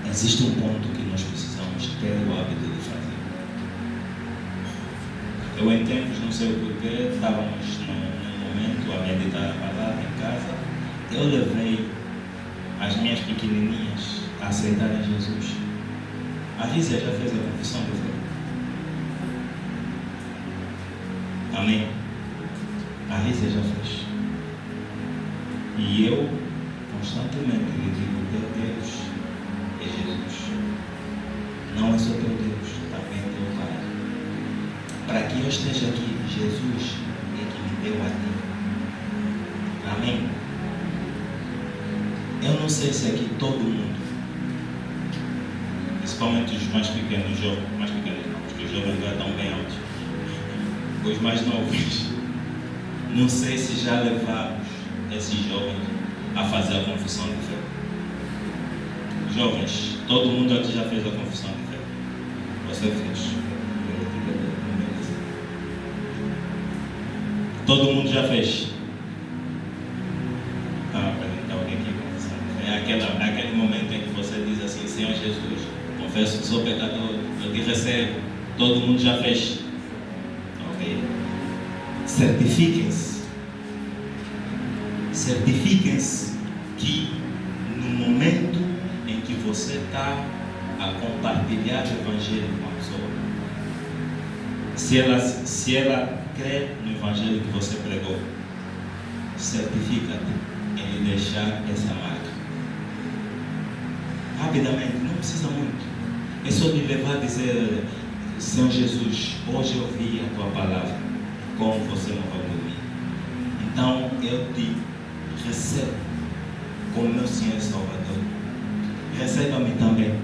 Existe um ponto que nós precisamos ter o hábito de fazer. Eu em tempos, não sei o porquê, estávamos num momento a meditar a palavra em casa. Eu levei as minhas pequenininhas a aceitarem Jesus. A Rízia já fez a confissão de fé. Amém? A Rízia já fez. E eu constantemente lhe digo, teu Deus é Jesus. Não é só teu Deus, também é teu Pai. Para que eu esteja aqui, Jesus é que me deu a ti. Amém? Eu não sei se aqui todo mundo, principalmente os mais pequenos, mais pequenos não, porque os jovens já estão bem altos. Os mais novos, não sei se já levamos esses jovens a fazer a confissão de fé. Jovens, todo mundo aqui já fez a confissão de fé. Você fez. Todo mundo já fez. Perguntar alguém aqui confissão de fé. É aquele momento em que você diz assim, Senhor Jesus, confesso que sou pecador, eu te recebo. Todo mundo já fez. Ok. Certifiquem-se. Certifiquem-se que no momento em que você está a compartilhar o Evangelho com a pessoa, se ela crê no Evangelho que você pregou, certifica-te em lhe deixar essa marca. Rapidamente, não precisa muito. É só lhe levar a dizer, Senhor Jesus, hoje eu ouvi a tua palavra, como você não vai dormir. Então eu te recebo como meu Senhor e Salvador. Receba-me também.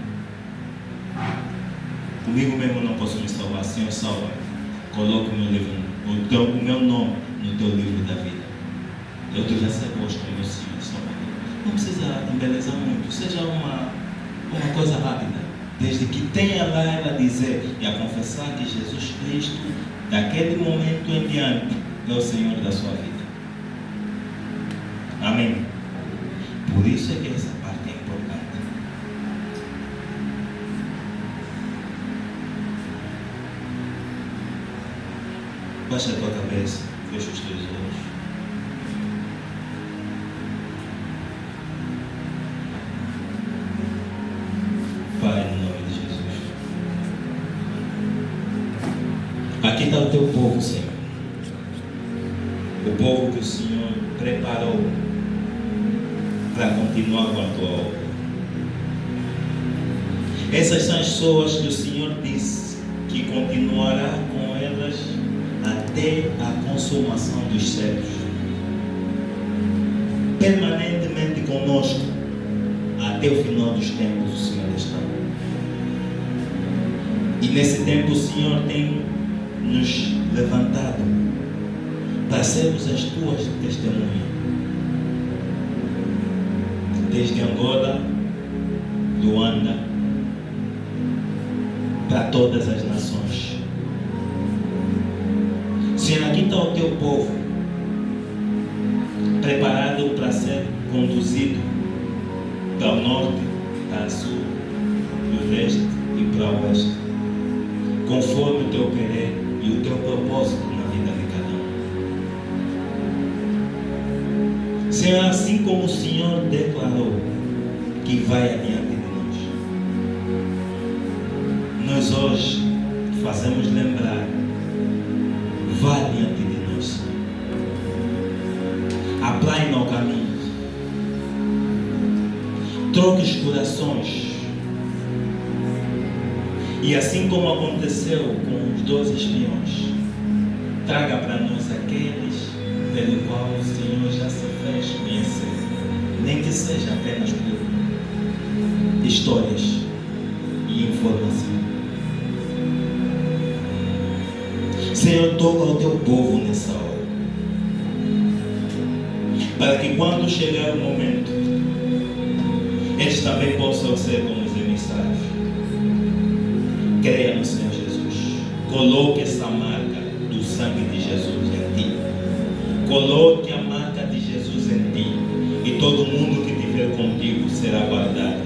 Comigo mesmo não posso me salvar. Senhor, salva-me. Coloque o meu nome no teu livro da vida. Eu te recebo hoje como meu Senhor e Salvador. Não precisa embelezar muito. Seja uma coisa rápida. Desde que tenha lá ela a dizer e a confessar que Jesus Cristo, daquele momento em diante, é o Senhor da sua vida. Amém? Por isso é que essa parte é importante. Baixa a tua cabeça, fecha os teus olhos. Pai, no nome de Jesus. Aqui está o teu povo, Senhor. O povo que o Senhor preparou para continuar com a tua obra. Essas são as pessoas que o Senhor disse que continuará com elas até a consumação dos séculos. Permanentemente conosco até o final dos tempos o Senhor está. E nesse tempo o Senhor tem nos levantado para sermos as tuas testemunhas. Desde Angola, Luanda, para todas as nações. Senhor, aqui está o teu povo, preparado para ser conduzido para o norte, para o sul, para o leste e para o oeste, conforme o teu querer e o teu propósito na vida de cada um. Senhor, assim como o Senhor declarou que vai adiante de nós hoje fazemos lembrar, vá adiante de nós, Senhor. Aplaina o caminho, troque os corações, e assim como aconteceu com os 12 espiões, traga para nós aqueles pelo qual o Senhor já se fez conhecer, nem que seja apenas por histórias e informação. Senhor, toca ao teu povo nessa hora, para que quando chegar o momento, eles também possam ser como os emissários. Creia no Senhor Jesus. Coloque essa marca do sangue de Jesus em ti. Coloque a marca de Jesus em ti, e todo mundo que estiver contigo será guardado.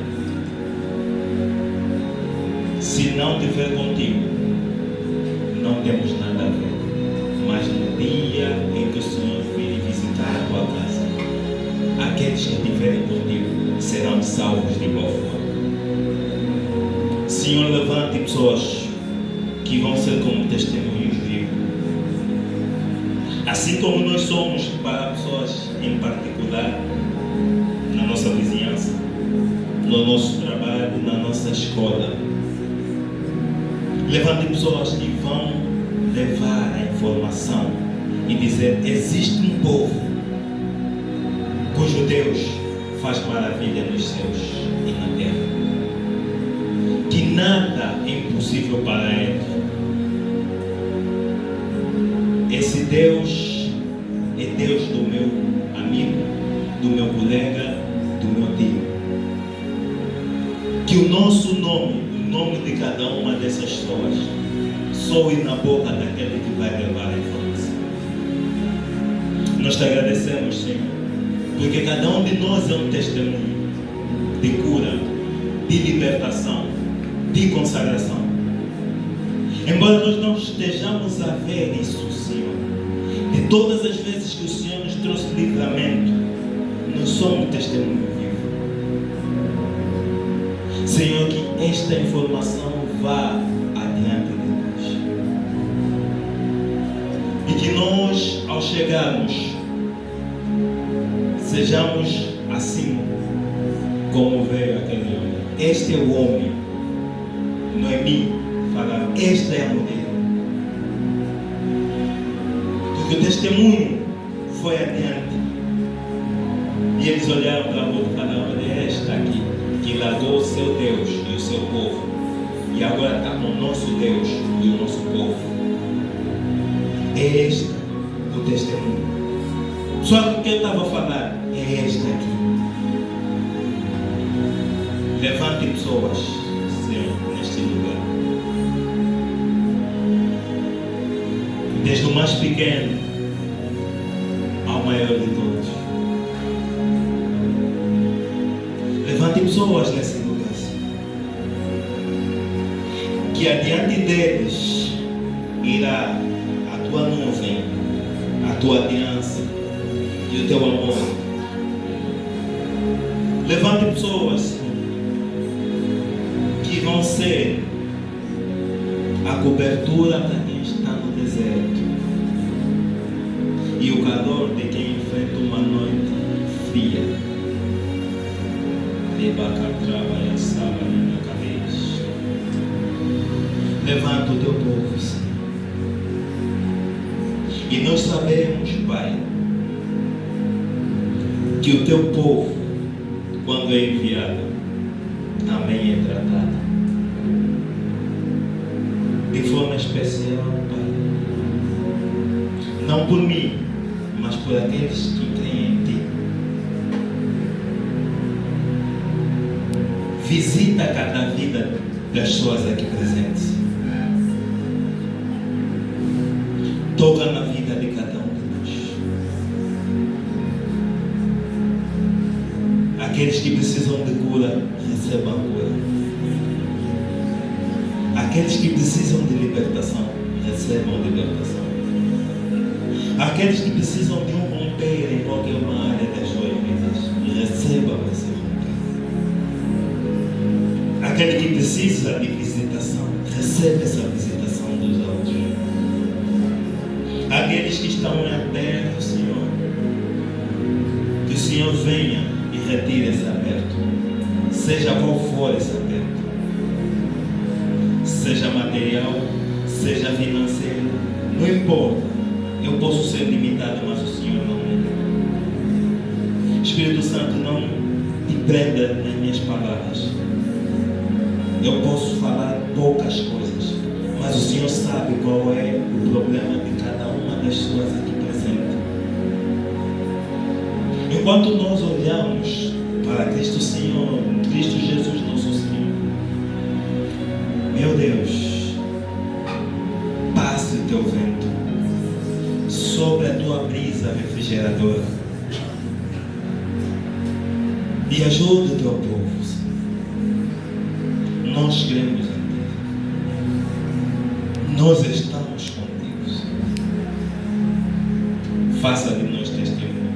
Se não estiver contigo, não temos nada a ver. Mas no dia em que o Senhor vir visitar a tua casa, aqueles que estiverem contigo serão salvos de igual forma. Senhor, levante pessoas que vão ser como testemunhos vivos. Assim como nós somos para pessoas em particular, na nossa vizinhança, no nosso trabalho, na nossa escola. Levante pessoas que vão levar a informação e dizer: existe um povo cujo Deus faz maravilha nos céus e na terra, que nada é impossível para ele. Esse Deus é Deus do meu amigo, do meu colega, do meu tio. Que o nosso nome, o nome de cada uma dessas pessoas, soe na boca daquele que vai levar a informação. Nós te agradecemos, Senhor, porque cada um de nós é um testemunho de cura, de libertação, de consagração. Embora nós não estejamos a ver isso, Senhor, de todas as vezes que o Senhor nos trouxe livramento, nós somos testemunho vivo. Senhor, que esta informação vá adiante de nós, e que nós, ao chegarmos, sejamos assim como veio aquele homem. Este é o homem. Noemi falava: esta é a mulher. Porque o testemunho foi adiante, e eles olharam para a outra e falaram: olha, esta aqui que largou o seu Deus e o seu povo, e agora está com o nosso Deus e o nosso povo. É este o testemunho. Só que o que eu estava a falar é esta aqui. Levante pessoas, Senhor, neste lugar, desde o mais pequeno ao maior de todos. Levante pessoas nesse lugar, Senhor, que adiante deles irá a tua nuvem, a tua aliança e o teu amor. Levante pessoas que vão ser a cobertura para quem está no deserto. deserto e o calor de quem enfrenta uma noite fria. Levanta o teu povo, Senhor. E nós sabemos, Pai, que o teu povo, quando é enviado, também é tratado de forma especial, Pai. Não por mim, mas por aqueles que creem em Ti. Visita cada vida das pessoas aqui presentes. Toca na vida de cada um de nós. Aqueles que precisam de cura, recebam a cura. Aqueles que precisam de libertação, recebam libertação. Aqueles que precisam de um romper em qualquer uma área das suas vidas, recebam esse romper. Aquele que precisa de visitação, receba essa visitação dos outros. Aqueles que estão abertos, Senhor, que o Senhor venha e retire esse aberto, seja qual for esse aberto, seja material, seja financeiro, não importa. Eu posso ser limitado, mas o Senhor não é. Espírito Santo, não te prenda nas minhas palavras. Eu posso falar poucas coisas, mas o Senhor sabe qual é o problema de cada uma das pessoas aqui presentes. Enquanto nós olhamos para Cristo Senhor, Cristo Jesus nosso Senhor, meu Deus, passe o teu vento sobre a tua brisa refrigeradora e ajude o teu povo. Nós cremos em Ti. Nós estamos contigo. Faça de nós testemunho.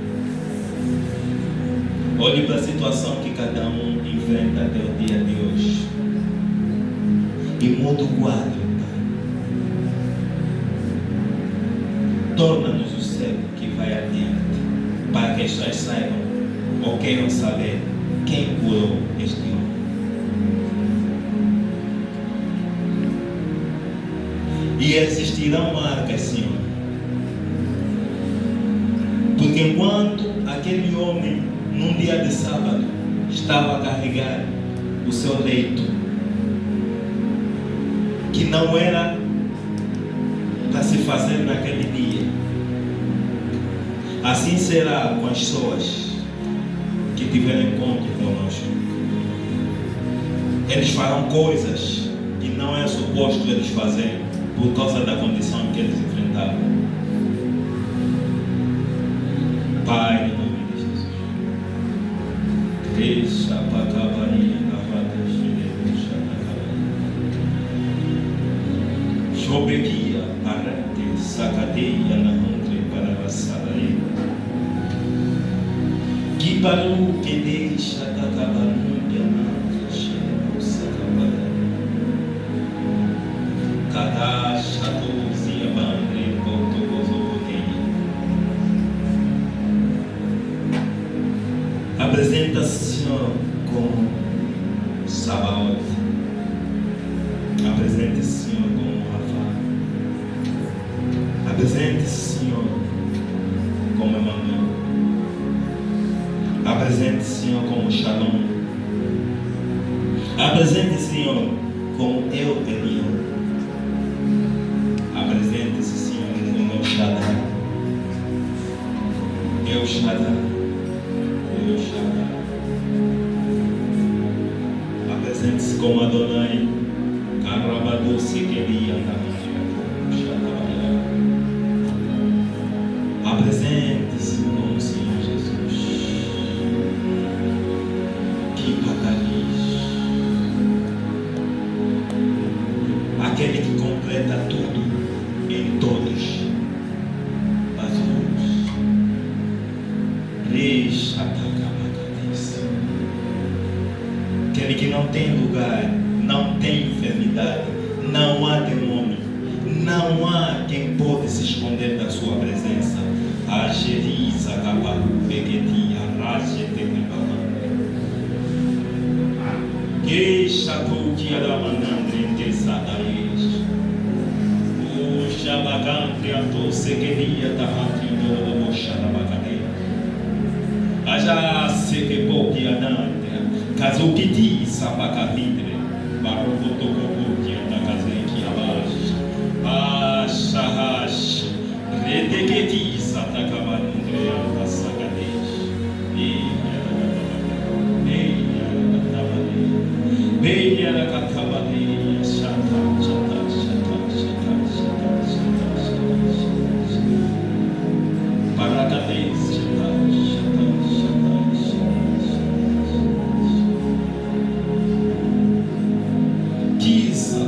Olhe para a situação que cada um enfrenta até o dia de hoje e muda o quadro, Pai. Torna-nos o cego que vai adiante, para que as pessoas saibam ou queiram saber quem curou este homem. E existirão marcas, Senhor. Porque enquanto aquele homem, num dia de sábado, estava a carregar o seu leito, que não era para se fazer naquele dia, assim será com as pessoas que tiverem encontro conosco. Eles farão coisas que não é suposto eles fazerem, por causa da condição que eles enfrentavam. Pai, em nome de Jesus. Deixa para acabar Chobequia, parante, sacadeia na honra para passar aí. Que barulho que deixa da cabanunha na cheia, sacabaré. Cada chatuzia bandre portugosoteia. Apresenta-se, Senhor, com Sabaoth. Apresente-se, Senhor, com Rafa. Apresente-se, Senhor, como Emmanuel. Apresente-se, Senhor, como Shalom. Apresente-se, Senhor, como Eu Elion. Apresente-se, Senhor, como El Shaddai. El Shaddai. El Shaddai. Apresente-se como Adonai. Carabado se queria na apresente-se como Senhor Jesus. Que pacariz. Aquele que completa tudo em todos. As ruas. Aquele que não tem lugar, não tem enfermidade, não há demônio, Não há quem pode se esconder da sua presença. A Geriza Caparu Peguetia, Rajete que chato que era manandre que sadaish. O Shabagante a tosse queria da ratinha da mocha da bacadeira. Aja se que pouque anante, caso que ti sabacadre, barroco tocou que da caseque abaixo. Achahash, rede que ti satacaba nundre da sagadesh. Beia da catabadeia, chata, chata, chata, chata, chata, chata, chata, paracadez, chata, chata, chata, chata, Kisa,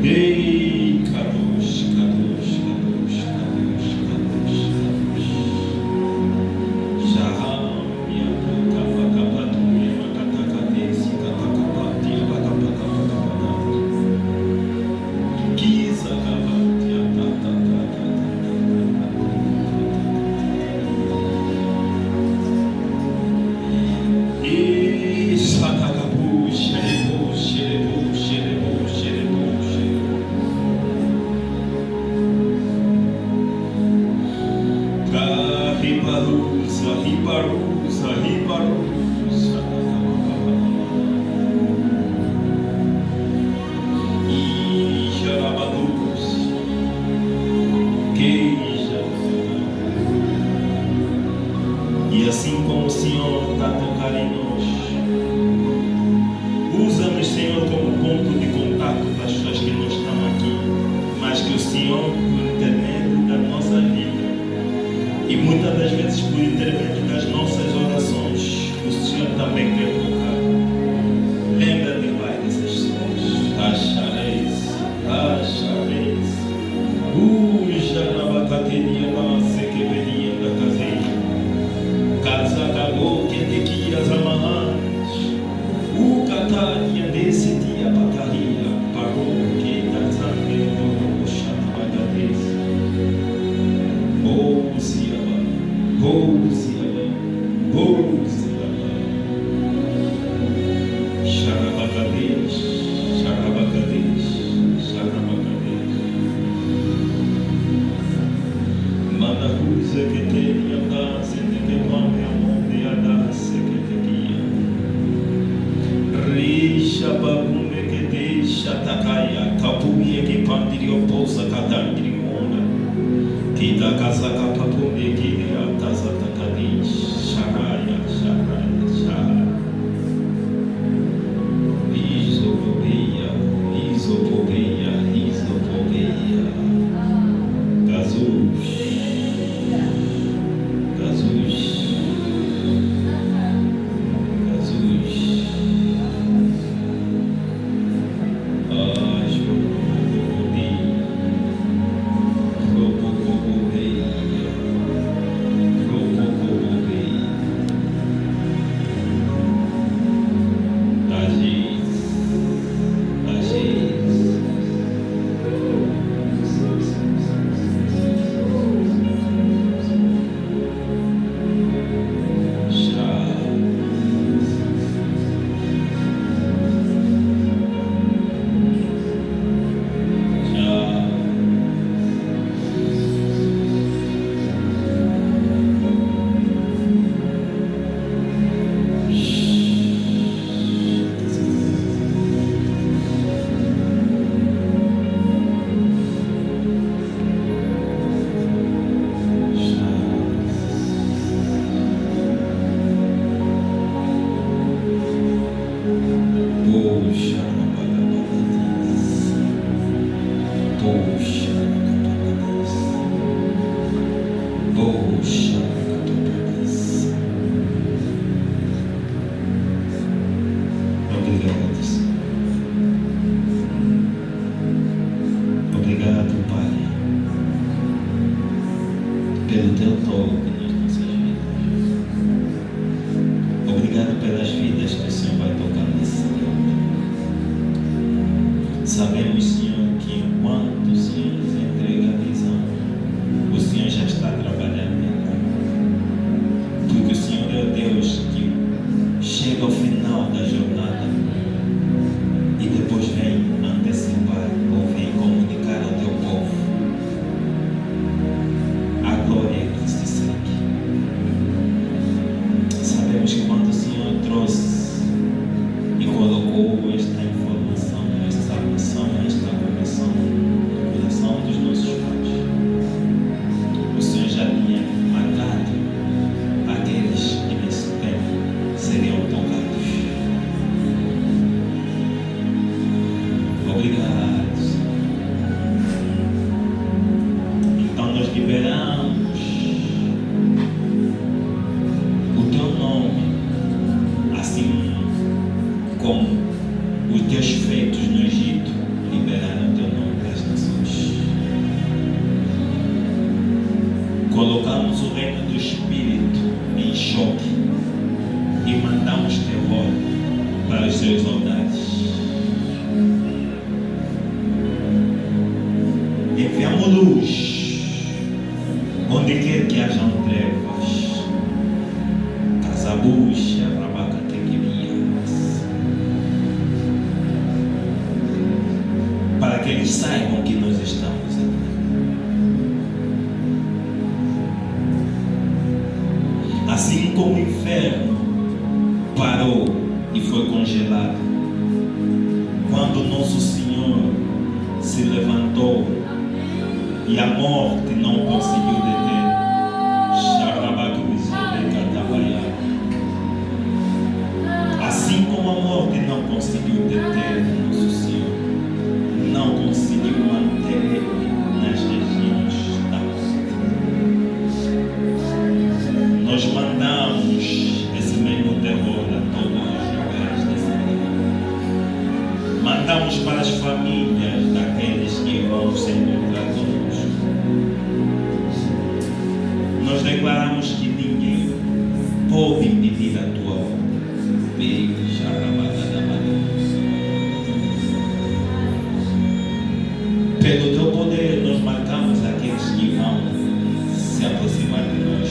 Ei, Kadosh, Kadosh, Kadosh, Kadosh, Kadosh, Kadosh. Shaham, Yakuta, Vakapatu, Yamakatakadesi, Katakapati, Vakapakapakapati. Kiza Kapati, Yatatatata. E Satakapu, Sherebo, Sherebo, Sherebo, Sherebo. Riparusa, riparusa, riparusa. E Jarabadus, queija. E assim como o Senhor está a tocar em nós, usa-nos, Senhor, como ponto de contato para as pessoas que não estão aqui, mas que o Senhor, por intermédio da nossa vida, e muitas das vezes por intermédio das nossas orações, o Senhor também quer tocar. Lembra-te, Pai, dessas pessoas. Achareis, achareis. Janabacateria da sequeveria da caseira. Casa acabou que te quias amarras. O cataria desse dia pataria. Parou que da sangue do chatabagadez. Xarabacadez, xarabacadez, xarabacadez. Manda ruza que tem andar, sente que mame a mão de andar, se que te guia. Rixa bagunça. Sabemos, Senhor, que enquanto o Senhor nos entrega a visão, o Senhor já está trabalhando nela. Porque o Senhor é o Deus que chega ao final da jornada e depois vem antecipar ou vem comunicar ao teu povo a glória que se segue. Sabemos que quando o Senhor trouxe e colocou esta informação, esta missão, esta comissão no coração dos nossos pais, o Senhor já tinha marcado aqueles que nesse tempo seriam tocados. Obrigado. Então nós liberamos o teu nome, assim como os teus feitos no Egito liberaram o teu nome para as nações. Colocamos o reino do Espírito em choque e mandamos terror para os seus soldados. Enviamos luz onde quer que hajam trevas. Casabucha, rabaca, tequimias. Para que eles saibam que nós estamos aqui. Assim como o inferno parou e foi congelado, quando o nosso Senhor se levantou e a morte não conseguiu deter. Assim como a morte não conseguiu deter o nosso Senhor, não conseguiu manter ele nas regiões da morte. Nós mandamos esse mesmo terror a todos os lugares desse mundo. Mandamos para as famílias daqueles que vão se encontrar conosco. Nós declaramos que ninguém pode impedir a tua obra. Pelo teu poder, nós marcamos aqueles que vão se aproximar de nós.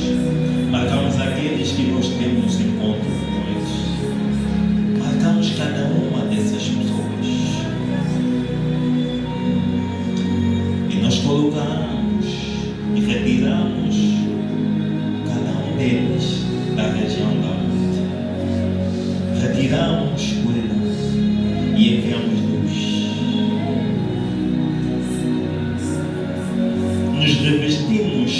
Marcamos aqueles que nós temos encontro com eles. Marcamos cada uma dessas pessoas. E nós colocamos e retiramos cada um deles da região da morte. Retiramos escuridão e enviamos luz. Nos revestimos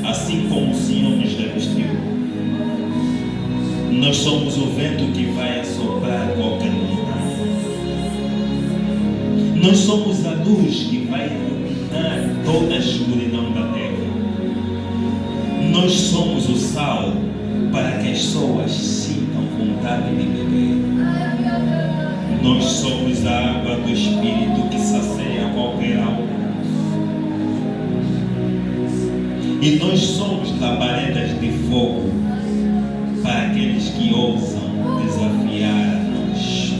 assim como o Senhor nos revestiu. Nós somos o vento que vai assoprar qualquer montanha. Nós somos a luz que vai iluminar toda a escuridão da terra. Nós somos o sal para que as pessoas sintam vontade de beber. Nós somos a água do Espírito que sacia qualquer alma. E nós somos labaredas de fogo para aqueles que ousam desafiar a nós.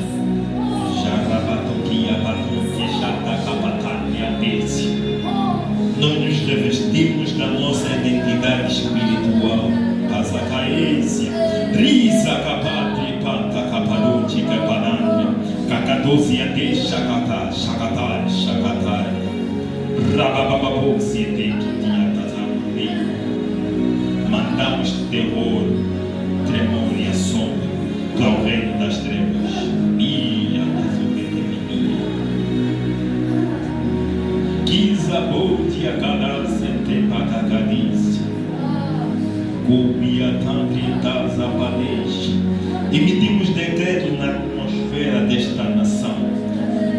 Nós nos revestimos da nossa identidade espiritual. Passacaência, risa capate, panta caparuti, capananda, cacadosia de chacatá, chacatá, chacatá, rabababu, siete, mandamos terror, tremor e assombro ao reino das trevas. Minha desobediência. Kizabote a cada sente patacadícia. Cubia tantritas a palestra. Emitimos decretos na atmosfera desta nação,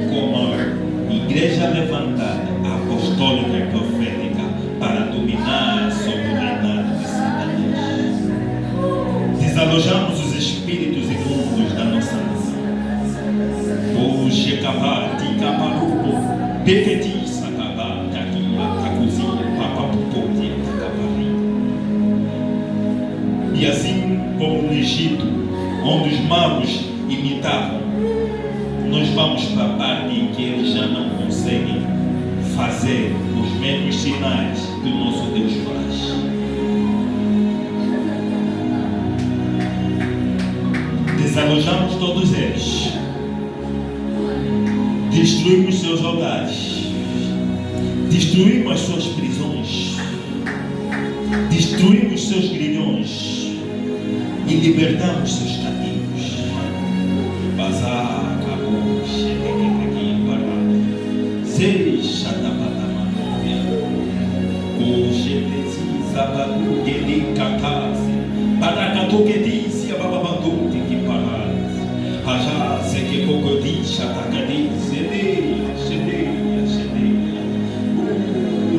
como a igreja levantada, apostólica e profética, para dominar sobre o reinado de Satanás. Desalojamos os espíritos imundos da nossa nação. O Shekabati, Kaparupo, Pepeti, Sakabá, Taquia, Tacuzinha, Papapupote, Tacaparinha. E assim como no Egito, onde os magos imitavam nós vamos para a parte em que eles já não conseguem fazer os mesmos sinais que o nosso Deus faz. Desalojamos todos eles, destruímos seus hogares, destruímos as suas prisões, destruímos seus grilhões e libertamos seus cativos. Bazar, acabou, cheguei aqui para seja da patamanóvia, hoje precisa batu que lhe catasse, para catu que disse a bababatu que parasse, já sei que pouco diz, a tacadi, cedeia, cedeia, cedeia,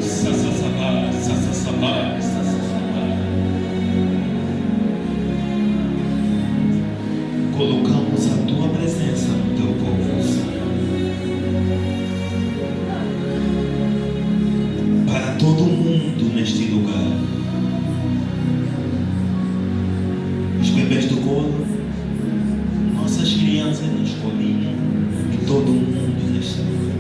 sassasabá, sassasabá, sassasabá. Colocamos a tua presença no teu povo, Senhor. Para todo mundo neste lugar. Os bebês do colo, nossas crianças na escolinha e todo mundo neste lugar.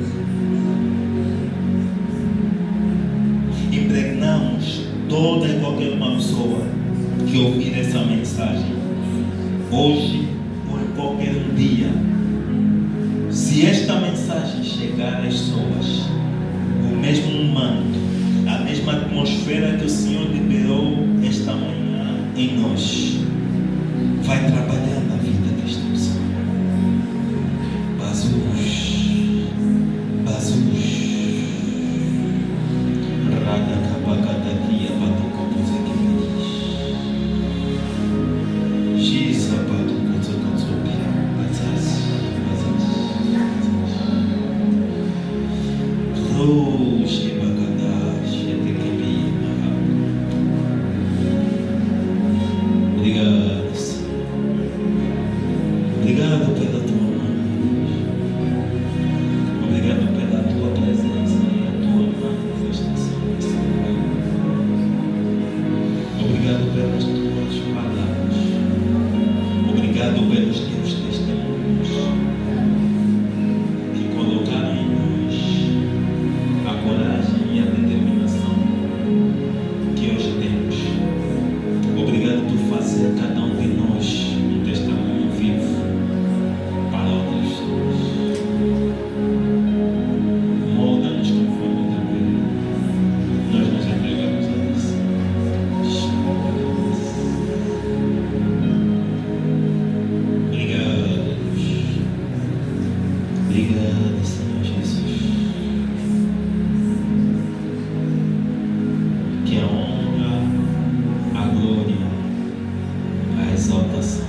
Impregnamos toda e qualquer uma pessoa que ouvir essa mensagem hoje ou em qualquer dia. Se esta mensagem chegar às pessoas, o mesmo manto, a mesma atmosfera que o Senhor liberou esta manhã em nós, vai trabalhar na vida desta pessoa. Bazus, bazus, rada kabakadakia batokopozekimenis, giza batokozokozopia, bazaz, bazaz, roche bagadash, etekebina. Obrigado, Senhor. Obrigado pela tua mão. Obrigado pela tua presença e a tua manifestação nesse lugar. Obrigado pelas tuas palavras. Obrigado pelos teus testemunhos que colocaram em nós a coragem e a determinação que hoje temos. Obrigado por fazer cada um de nós um testemunho vivo para outras pessoas. Molda-nos conforme o teu querer. Nós nos entregamos a isso. Obrigado, Deus. Obrigado, Senhor Jesus. Que a honra, a glória, a exaltação